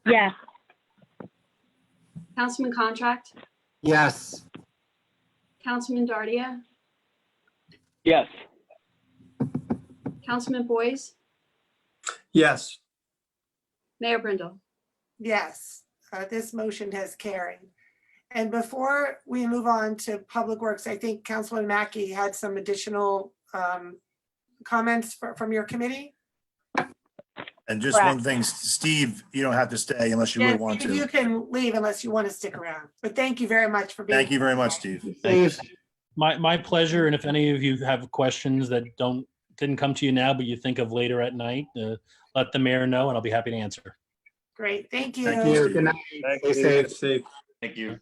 Yes. Councilman Contract, yes, Councilman Dardia, Yes. Councilman Boyce, yes. Mayor Brindle. Yes, this motion has carried. And before we move on to Public Works, I think Councilman Mackey had some additional comments from your committee. And just one thing, Steve, you don't have to stay unless you really want You to. can leave unless you want to stick around. But thank you very much for being. Thank you very much, Steve. Thanks. My pleasure. And if any of you have questions that didn't come to you now, but you think of later at night, let the mayor know and I'll be happy to answer. Great, thank you. Thank you. Good night. Thank Stay you. safe. Thank you.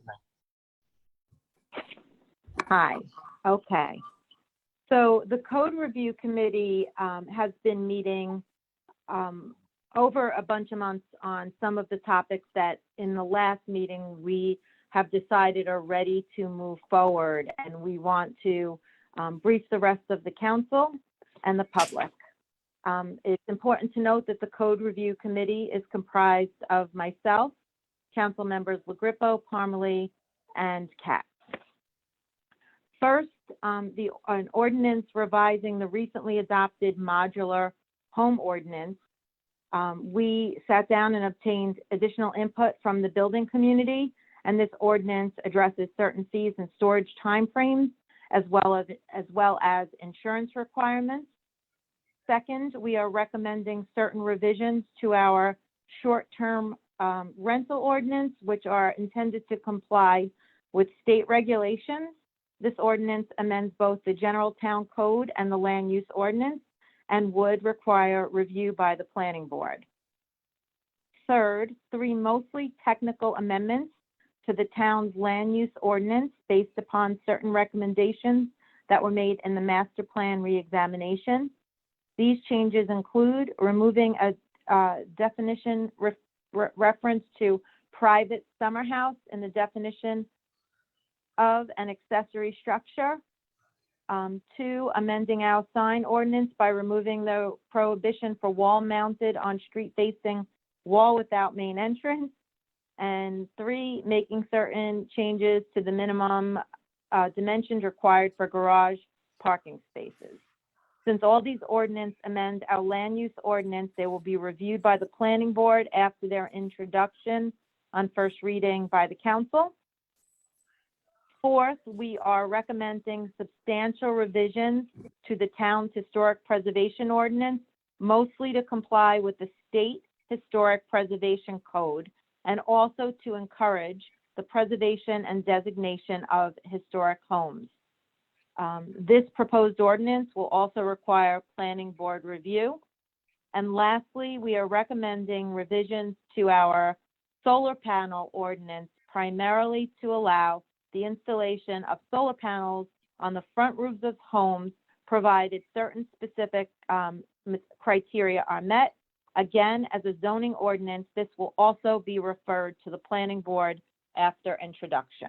Hi, okay. So the Code Review Committee has been meeting over a bunch of months on some of the topics that in the last meeting we have decided are ready to move forward, and we want to brief the rest of the council and the public. It's important to note that the Code Review Committee is comprised of myself, council members LaGrippo, Parmalee, and Katz. First, an ordinance revising the recently adopted modular home ordinance. We sat down and obtained additional input from the building community, and this ordinance addresses certain fees and storage timeframes, as well as insurance requirements. Second, we are recommending certain revisions to our short-term rental ordinance, which are intended to comply with state regulations. This ordinance amends both the general town code and the land use ordinance and would require review by the planning board. Third, 3 mostly technical amendments to the town's land use ordinance based upon certain recommendations that were made in the master plan reexamination. These changes include removing a definition reference to private summer house in the definition of an accessory structure. 2, amending our sign ordinance by removing the prohibition for wall mounted on street facing wall without main entrance. And 3, making certain changes to the minimum dimensions required for garage parking spaces. Since all these ordinances amend our land use ordinance, they will be reviewed by the planning board after their introduction on first reading by the council. 4th, we are recommending substantial revisions to the town's historic preservation ordinance, mostly to comply with the state historic preservation code, and also to encourage the preservation and designation of historic homes. This proposed ordinance will also require planning board review. And lastly, we are recommending revisions to our solar panel ordinance, primarily to allow the installation of solar panels on the front roofs of homes, provided certain specific criteria are met. Again, as a zoning ordinance, this will also be referred to the planning board after introduction.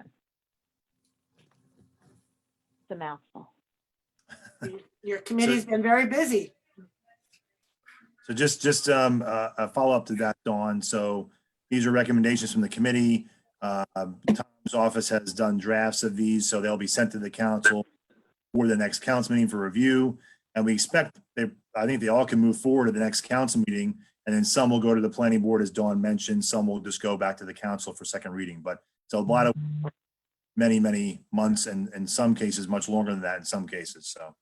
It's a mouthful. Your committee's been very busy. So just a follow-up to that, Dawn. So these are recommendations from the committee. Tom's office has done drafts of these, so they'll be sent to the council for the next council meeting for review. And we expect, I think they all can move forward to the next council meeting, and then some will go to the planning board, as Dawn mentioned. Some will just go back to the council for second reading. But it's a lot of many months, and in some cases, much longer than that in some cases, so.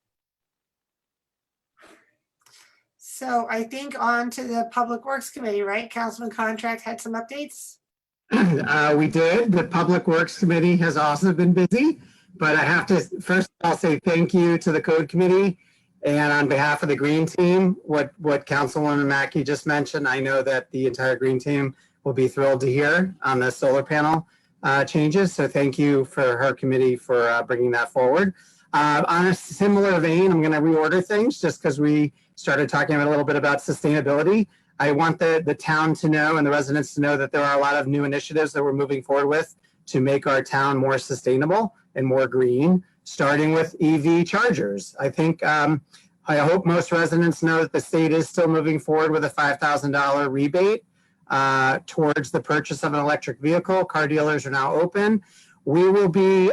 So I think on to the Public Works Committee, right? Councilman Contract had some updates? We did. The Public Works Committee has also been busy, but I have to, first I'll say thank you to the Code Committee. And on behalf of the Green Team, what Councilwoman Mackey just mentioned, I know that the entire Green Team will be thrilled to hear on the solar panel changes. So thank you for her committee for bringing that forward. On a similar vein, I'm going to reorder things just because we started talking a little bit about sustainability. I want the town to know and the residents to know that there are a lot of new initiatives that we're moving forward with to make our town more sustainable and more green, starting with EV chargers. I think, I hope most residents know that the state is still moving forward with a $5,000 rebate towards the purchase of an electric vehicle. Car dealers are now open. We will be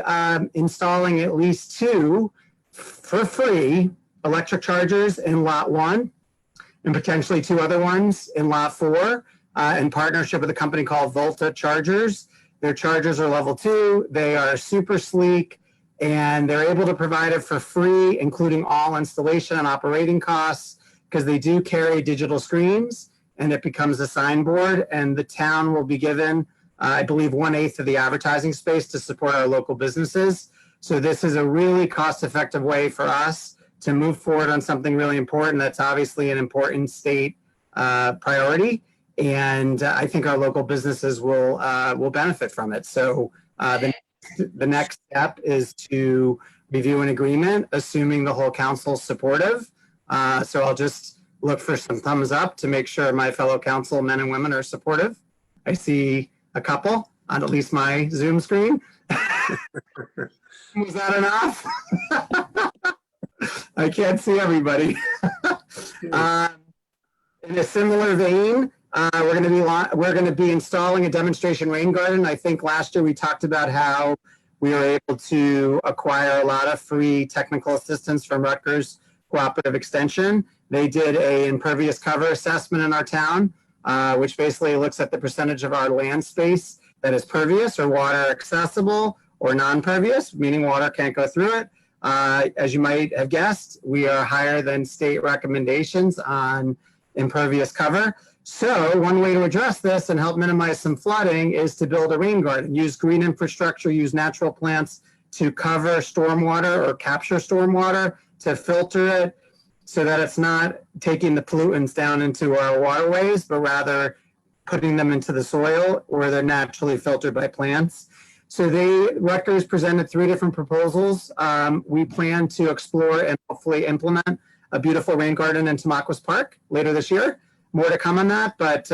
installing at least 2 for free electric chargers in Lot 1 and potentially 2 other ones in Lot 4 in partnership with a company called Volta Chargers. Their chargers are level 2. They are super sleek and they're able to provide it for free, including all installation and operating costs, because they do carry digital screens and it becomes a signboard, and the town will be given, I believe, 1/8 of the advertising space to support our local businesses. So this is a really cost-effective way for us to move forward on something really important that's obviously an important state priority. And I think our local businesses will benefit from it. So the next step is to review an agreement, assuming the whole council is supportive. So I'll just look for some thumbs up to make sure my fellow council men and women are supportive. I see a couple on at least my Zoom screen. Was that enough? I can't see everybody. In a similar vein, we're going to be installing a demonstration rain garden. I think last year we talked about how we were able to acquire a lot of free technical assistance from Rutgers Cooperative Extension. They did an impervious cover assessment in our town, which basically looks at the percentage of our land space that is pervious or water accessible or non-pervious, meaning water can't go through it. As you might have guessed, we are higher than state recommendations on impervious cover. So one way to address this and help minimize some flooding is to build a rain garden, use green infrastructure, use natural plants to cover stormwater or capture stormwater, to filter it so that it's not taking the pollutants down into our waterways, but rather putting them into the soil where they're naturally filtered by plants. So Rutgers presented 3 different proposals. We plan to explore and hopefully implement a beautiful rain garden in Tamaqua Park later this year. More to come on that, but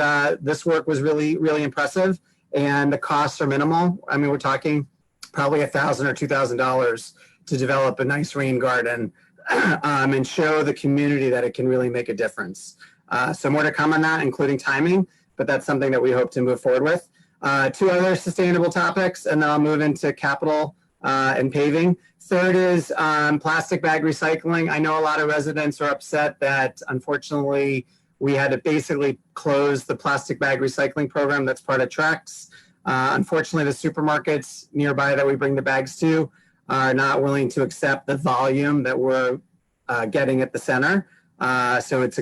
this work was really, really impressive, and the costs are minimal. I mean, we're talking probably $1,000 or $2,000 to develop a nice rain garden and show the community that it can really make a difference. So more to come on that, including timing, but that's something that we hope to move forward with. 2 other sustainable topics, and then I'll move into capital and paving. Third is plastic bag recycling. I know a lot of residents are upset that unfortunately we had to basically close the plastic bag recycling program that's part of Trex. Unfortunately, the supermarkets nearby that we bring the bags to are not willing to accept the volume that we're getting at the center. So it's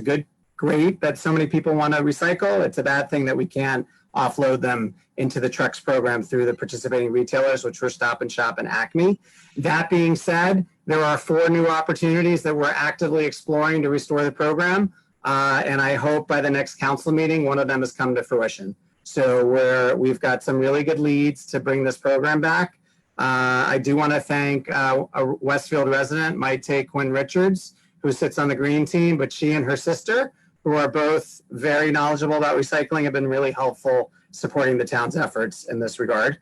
great that so many people want to recycle. It's a bad thing that we can't offload them into the Trex program through the participating retailers, which were Stop and Shop and Acme. That being said, there are 4 new opportunities that we're actively exploring to restore the program. And I hope by the next council meeting, one of them has come to fruition. So we've got some really good leads to bring this program back. I do want to thank a Westfield resident, Maite Quinn Richards, who sits on the green team, but she and her sister, who are both very knowledgeable about recycling, have been really helpful supporting the town's efforts in this regard.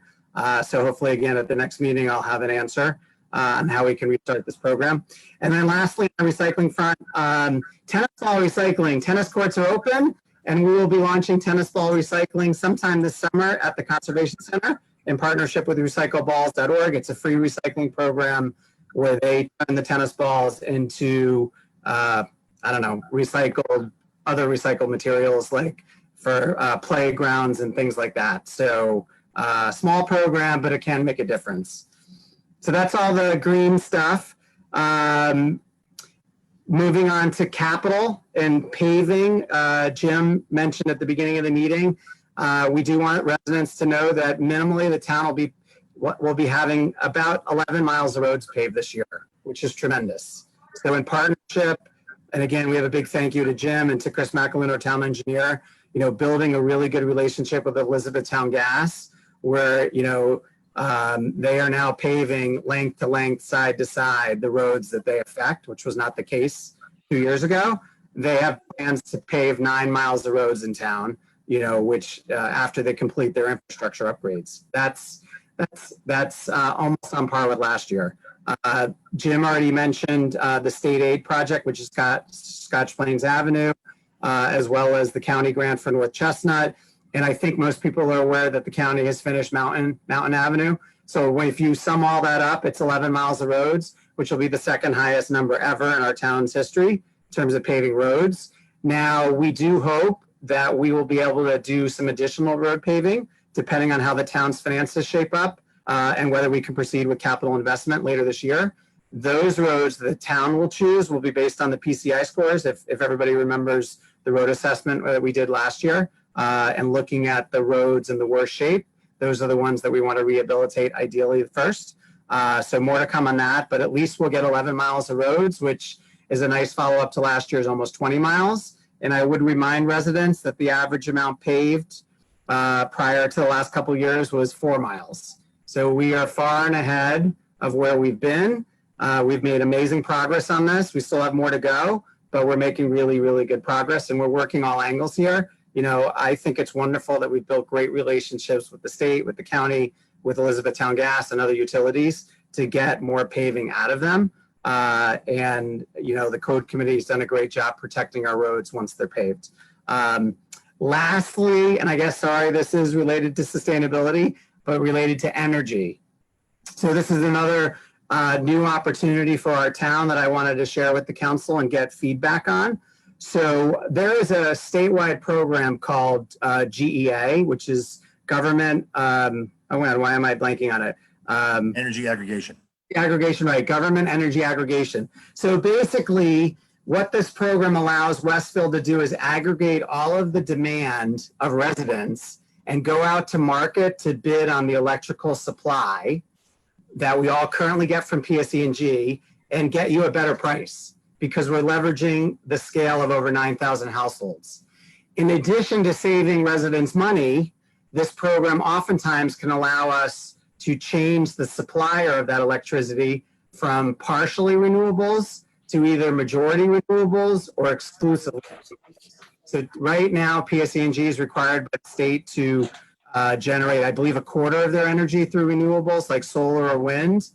So hopefully, again, at the next meeting, I'll have an answer on how we can restart this program. And then lastly, on the recycling front, tennis ball recycling. Tennis courts are open, and we will be launching tennis ball recycling sometime this summer at the Conservation Center in partnership with recycleballs.org. It's a free recycling program where they turn the tennis balls into, other recycled materials like for playgrounds and things like that. So small program, but it can make a difference. So that's all the green stuff. Moving on to capital and paving, Jim mentioned at the beginning of the meeting, we do want residents to know that minimally the town will be having about 11 miles of roads paved this year, which is tremendous. So in partnership, and again, we have a big thank you to Jim and to Chris McAloon, our town engineer, building a really good relationship with Elizabethtown Gas, where, they are now paving length to length, side to side, the roads that they affect, which was not the case 2 years ago. They have plans to pave 9 miles of roads in town, which after they complete their infrastructure upgrades. That's almost on par with last year. Jim already mentioned the state aid project, which has got Scotch Plains Avenue, as well as the county grant for North Chestnut. And I think most people are aware that the county has finished Mountain Avenue. So if you sum all that up, it's 11 miles of roads, which will be the second highest number ever in our town's history in terms of paving roads. Now, we do hope that we will be able to do some additional road paving, depending on how the town's finances shape up and whether we can proceed with capital investment later this year. Those roads the town will choose will be based on the PCI scores. If everybody remembers the road assessment that we did last year, and looking at the roads in the worst shape, those are the ones that we want to rehabilitate ideally first. So more to come on that, but at least we'll get 11 miles of roads, which is a nice follow-up to last year's almost 20 miles. And I would remind residents that the average amount paved prior to the last couple of years was 4 miles. So we are far and ahead of where we've been. We've made amazing progress on this. We still have more to go, but we're making really, really good progress, and we're working all angles here. I think it's wonderful that we've built great relationships with the state, with the county, with Elizabethtown Gas and other utilities to get more paving out of them. And the code committee has done a great job protecting our roads once they're paved. Lastly, and I guess, sorry, this is related to sustainability, but related to energy. So this is another new opportunity for our town that I wanted to share with the council and get feedback on. So there is a statewide program called GEA, which is government, why am I blanking on it? Energy aggregation. Aggregation, right, government energy aggregation. So basically what this program allows Westfield to do is aggregate all of the demand of residents and go out to market to bid on the electrical supply that we all currently get from PSE&G and get you a better price, because we're leveraging the scale of over 9,000 households. In addition to saving residents money, this program oftentimes can allow us to change the supplier of that electricity from partially renewables to either majority renewables or exclusively. So right now, PSE&G is required by the state to generate, I believe, a quarter of their energy through renewables like solar or wind.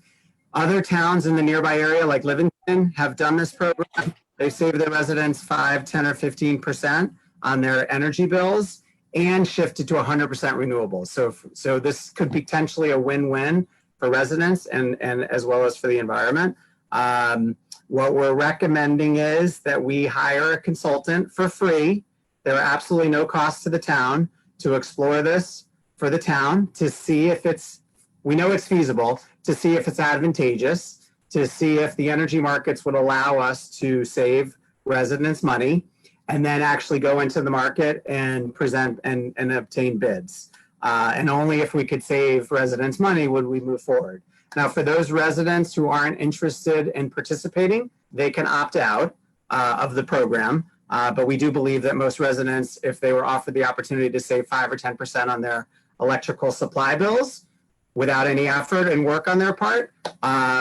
Other towns in the nearby area, like Livingston, have done this program. They save their residents 5, 10, or 15% on their energy bills and shifted to 100% renewables. So this could be potentially a win-win for residents and as well as for the environment. What we're recommending is that we hire a consultant for free. There are absolutely no costs to the town to explore this for the town to see if it's, we know it's feasible, to see if it's advantageous, to see if the energy markets would allow us to save residents money, and then actually go into the market and present and obtain bids. And only if we could save residents money would we move forward. Now, for those residents who aren't interested in participating, they can opt out of the program. But we do believe that most residents, if they were offered the opportunity to save 5 or 10% on their electrical supply bills without any effort and work on their part,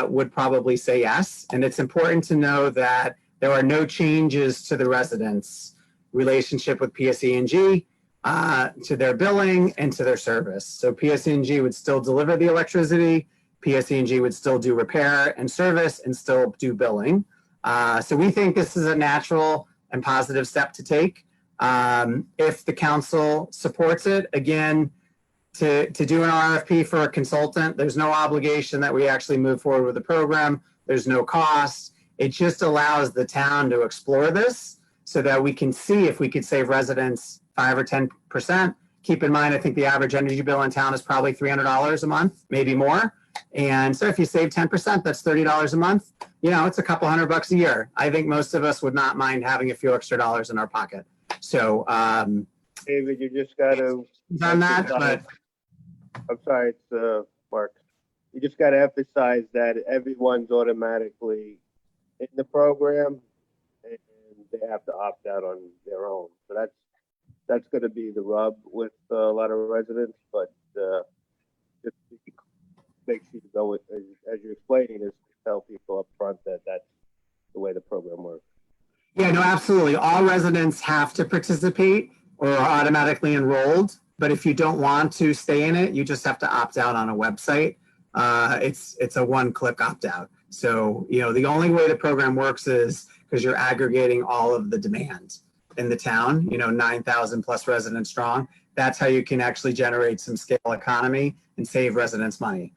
would probably say yes. And it's important to know that there are no changes to the residents' relationship with PSE&G, to their billing and to their service. So PSE&G would still deliver the electricity, PSE&G would still do repair and service and still do billing. So we think this is a natural and positive step to take. If the council supports it, again, to do an RFP for a consultant, there's no obligation that we actually move forward with the program. There's no cost. It just allows the town to explore this so that we can see if we could save residents 5 or 10%. Keep in mind, I think the average energy bill in town is probably $300 a month, maybe more. And so if you save 10%, that's $30 a month. You know, it's a couple $100 a year. I think most of us would not mind having a few extra dollars in our pocket. So, David, you just got to. on that, but I'm sorry, it's Mark. You just got to emphasize that everyone's automatically in the program, and they have to opt out on their own. So that's going to be the rub with a lot of residents. But just make sure you go with, as you're explaining, is tell people up front that that's the way the program works. yeah, no, absolutely. All residents have to participate or are automatically enrolled. But if you don't want to stay in it, you just have to opt out on a website. It's a one-click opt-out. So, you know, the only way the program works is because you're aggregating all of the demand in the town, you know, 9,000 plus residents strong. That's how you can actually generate some scale economy and save residents money.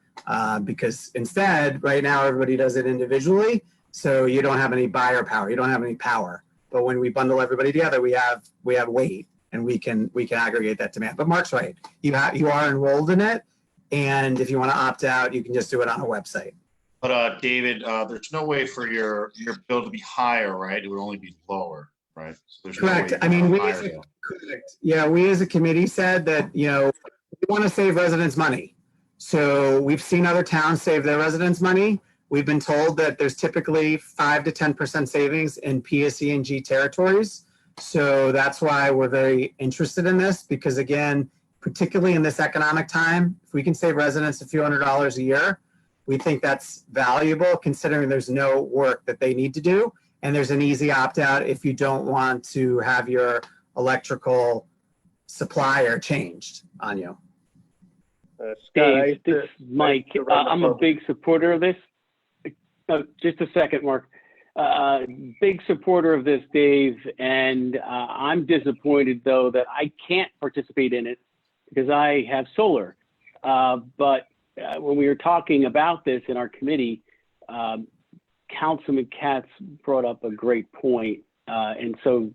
Because instead, right now, everybody does it individually. So you don't have any buyer power. You don't have any power. But when we bundle everybody together, we have weight. And we can aggregate that demand. But Mark's right. You are enrolled in it, and if you want to opt out, you can just do it on a website. But David, there's no way for your bill to be higher, right? It would only be lower, right? So there's Correct. No way I mean, we as a committee said that, you know, we want to save residents money. So we've seen other towns save their residents money. We've been told that there's typically 5 to 10% savings in PSE&G territories. So that's why we're very interested in this, because again, particularly in this economic time, if we can save residents a few $100s a year, we think that's valuable considering there's no work that they need to do. And there's an easy opt-out if you don't want to have your electrical supplier changed on you. Scott, Dave, this is Mike. I'm a big supporter of this. Just a second, Mark. Big supporter of this, Dave, and I'm disappointed though that I can't participate in it because I have solar. But when we were talking about this in our committee, Councilman Katz brought up a great point. And so,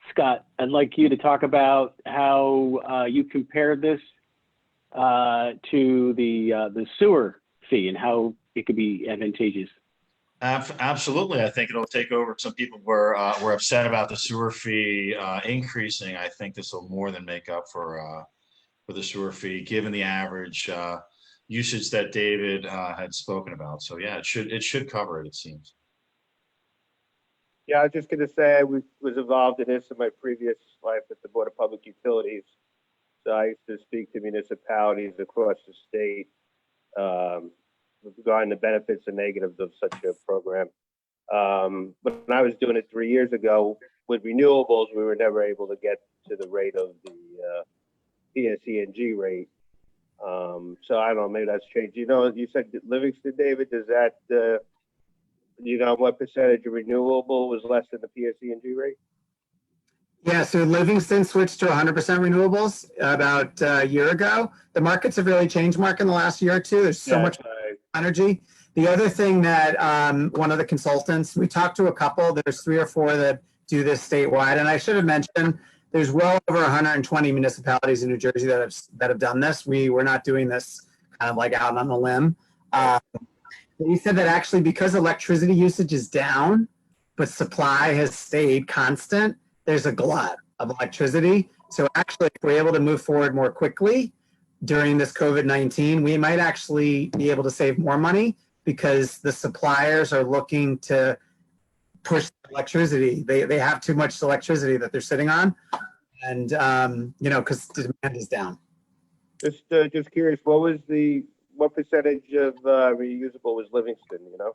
Scott, I'd like you to talk about how you compared this to the sewer fee and how it could be advantageous. Absolutely. I think it'll take over. Some people were upset about the sewer fee increasing. I think this will more than make up for the sewer fee, given the average usage that David had spoken about. So yeah, it should cover it. It seems. Yeah, I was just going to say I was involved in this in my previous life at the Board of Public Utilities. So I used to speak to municipalities across the state regarding the benefits and negatives of such a program. When I was doing it 3 years ago with renewables, we were never able to get to the rate of the PSE&G rate. So I don't know, maybe that's changed. You know, you said Livingston, David, does that, you know, what percentage of renewable was less than the PSE&G rate? Yeah, so Livingston switched to 100% renewables about a year ago. The markets have really changed, Mark, in the last year or two. There's so much energy. The other thing that one of the consultants, we talked to a couple, there's 3 or 4 that do this statewide. And I should have mentioned, there's well over 120 municipalities in New Jersey that have done this. We're not doing this kind of like out on the limb. He said that actually because electricity usage is down, but supply has stayed constant, there's a glut of electricity. So actually, if we're able to move forward more quickly during this COVID-19, we might actually be able to save more money because the suppliers are looking to push electricity. They have too much electricity that they're sitting on, and you know, because the demand is down. Just curious, what percentage of reusable was Livingston? You know.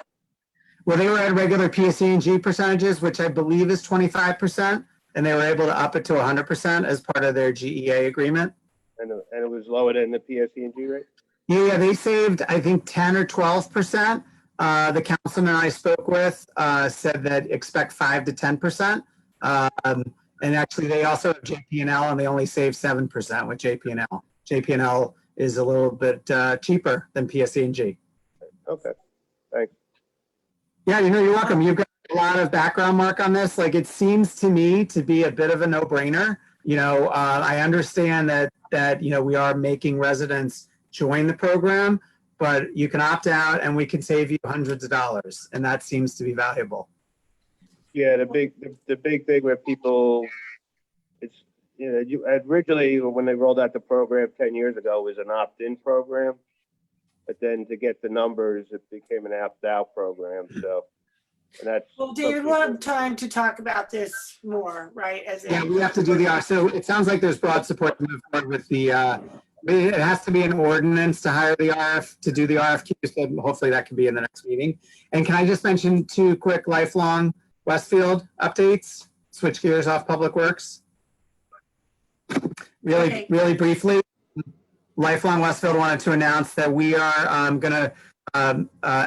Well, they were at regular PSE&G percentages, which I believe is 25%, and they were able to up it to 100% as part of their GEA agreement. And it was lower than the PSE&G rate? Yeah, they saved, I think, 10 or 12%. The councilman I spoke with said that expect 5 to 10%. And actually, they also have JP&L, and they only save 7% with JP&L. JP&L is a little bit cheaper than PSE&G. Okay, thanks. Yeah, you know, you're welcome. You've got a lot of background, Mark, on this. Like, it seems to me to be a bit of a no-brainer. You know, I understand that you know, we are making residents join the program, but you can opt out and we can save you hundreds of dollars, and that seems to be valuable. Yeah, the big thing where people, it's, you know, originally when they rolled out the program 10 years ago, it was an opt-in program, but then to get the numbers, it became an opt-out program. So, and that's. Well, David, we'll have time to talk about this more, right? Yeah, we have to do the, so it sounds like there's broad support to move forward with the, it has to be an ordinance to hire the to do the RFQ, so hopefully that can be in the next meeting. And can I just mention 2 quick lifelong Westfield updates? Switch gears off Public Works. Really briefly, Lifelong Westfield wanted to announce that we are going to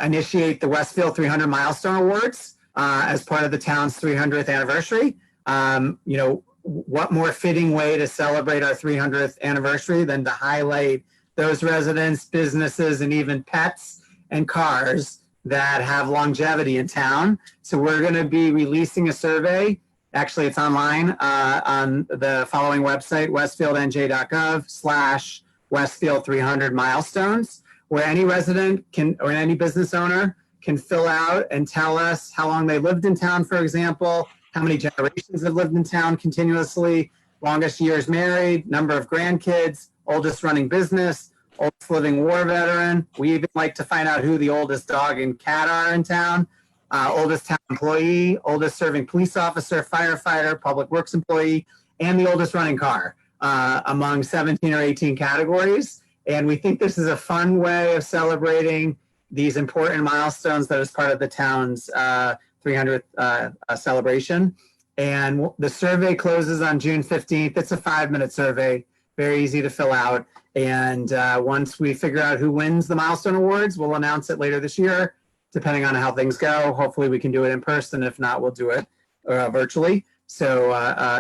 initiate the Westfield 300 Milestone Awards as part of the town's 300th anniversary. You know, what more fitting way to celebrate our 300th anniversary than to highlight those residents, businesses, and even pets and cars that have longevity in town. So we're going to be releasing a survey. Actually, it's online on the following website, westfieldnj.gov/Westfield 300 milestones, where any resident can, or any business owner can fill out and tell us how long they lived in town, for example, how many generations have lived in town continuously, longest years married, number of grandkids, oldest running business, oldest living war veteran. We even like to find out who the oldest dog and cat are in town, oldest town employee, oldest serving police officer, firefighter, public works employee, and the oldest running car among 17 or 18 categories. And we think this is a fun way of celebrating these important milestones that is part of the town's 300th celebration. And the survey closes on June 15th. It's a 5-minute survey, very easy to fill out. And once we figure out who wins the milestone awards, we'll announce it later this year, depending on how things go. Hopefully we can do it in person. If not, we'll do it virtually. So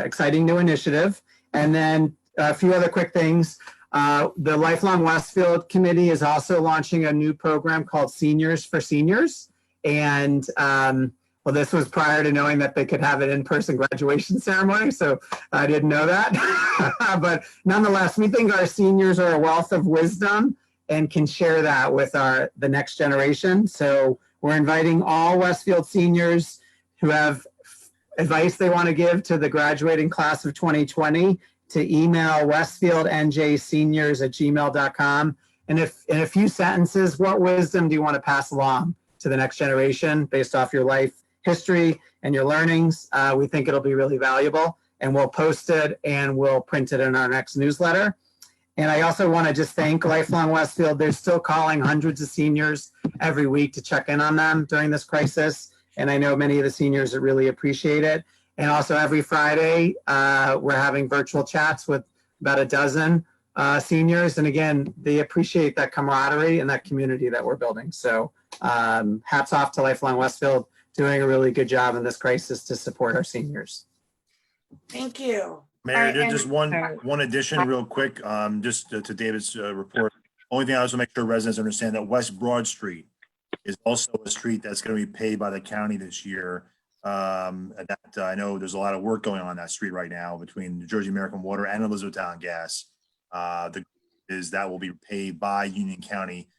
exciting new initiative. And then a few other quick things. The Lifelong Westfield Committee is also launching a new program called Seniors for Seniors. And well, this was prior to knowing that they could have an in-person graduation ceremony, so I didn't know that. But nonetheless, we think our seniors are a wealth of wisdom and can share that with the next generation. So we're inviting all Westfield seniors who have advice they want to give to the graduating class of 2020 to email westfieldnjseniors@gmail.com. And if in a few sentences, what wisdom do you want to pass along to the next generation based off your life history and your learnings? We think it'll be really valuable, and we'll post it and we'll print it in our next newsletter. And I also want to just thank Lifelong Westfield. They're still calling hundreds of seniors every week to check in on them during this crisis. And I know many of the seniors really appreciate it. And also every Friday, we're having virtual chats with about a dozen seniors. And again, they appreciate that camaraderie and that community that we're building. So hats off to Lifelong Westfield, doing a really good job in this crisis to support our seniors. Thank you. Mayor, and- just one addition real quick, just to David's report. Only thing I also make sure residents understand that West Broad Street is also a street that's going to be paid by the county this year. That I know there's a lot of work going on that street right now between New Jersey American Water and Elizabethtown Gas. That will be paid by Union County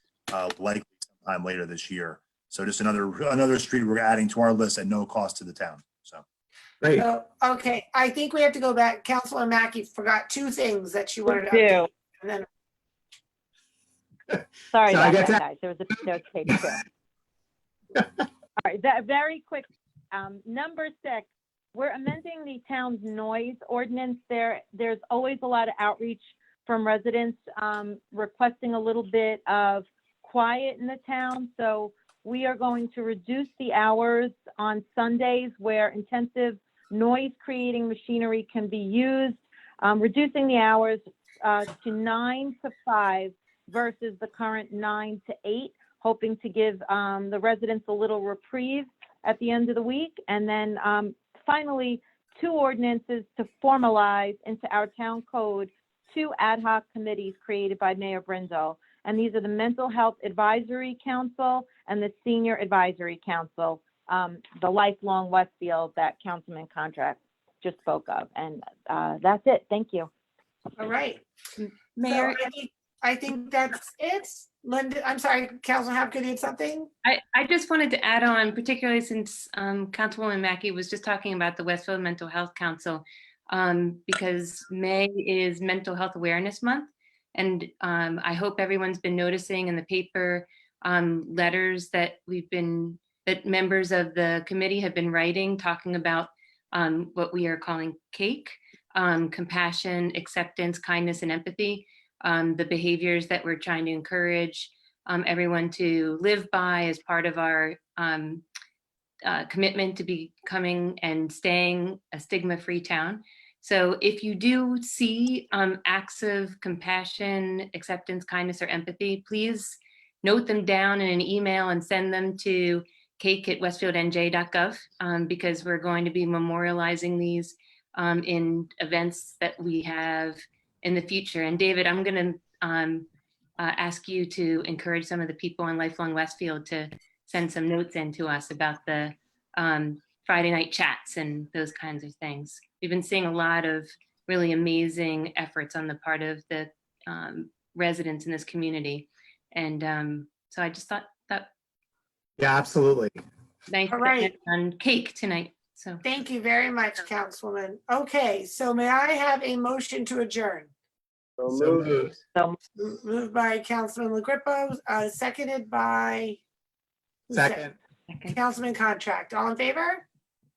likely sometime later this year. So just another street we're adding to our list at no cost to the town. So. Great. So, okay, I think we have to go back. Councilor Mackey forgot two things that she wanted to Me too. update. And then Sorry So I about get that, to- guys. There was a page too. All right, that very quick. Number 6, we're amending the town's noise ordinance. There's always a lot of outreach from residents requesting a little bit of quiet in the town. So we are going to reduce the hours on Sundays where intensive noise creating machinery can be used, reducing the hours to 9 to 5 versus the current 9 to 8, hoping to give the residents a little reprieve at the end of the week. And then finally, 2 ordinances to formalize into our town code 2 ad hoc committees created by Mayor Brindle. And these are the Mental Health Advisory Council and the Senior Advisory Council, the Lifelong Westfield that Councilman Contract just spoke of. And that's it. Thank you. all right. Mayor, So I think that's it. Linda, I'm sorry, Councilor Hopkins, you had something? I just wanted to add on, particularly since Councilwoman Mackey was just talking about the Westfield Mental Health Council, because May is Mental Health Awareness Month. And I hope everyone's been noticing in the paper letters that that members of the committee have been writing, talking about what we are calling CAKE, compassion, acceptance, kindness, and empathy, the behaviors that we're trying to encourage everyone to live by as part of our commitment to becoming and staying a stigma-free town. So if you do see acts of compassion, acceptance, kindness, or empathy, please note them down in an email and send them to cake@westfieldnj.gov, because we're going to be memorializing these in events that we have in the future. And David, I'm going to ask you to encourage some of the people in Lifelong Westfield to send some notes in to us about the Friday night chats and those kinds of things. We've been seeing a lot of really amazing efforts on the part of the residents in this community. And so I just thought that. Yeah, absolutely. Thanks All right. on cake tonight. So Thank you very much, Councilwoman. Okay, so may I have a motion to adjourn? So So moved. moved. Moved by Councilman LaGripo, seconded by Second. Councilman Contract. All in favor?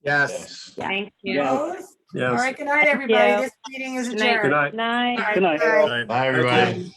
Yes. thank you. Yeah. Opposed? All right, good night, everybody. This meeting is Good night. adjourned. Night. All right, Good night. bye. Bye, everybody.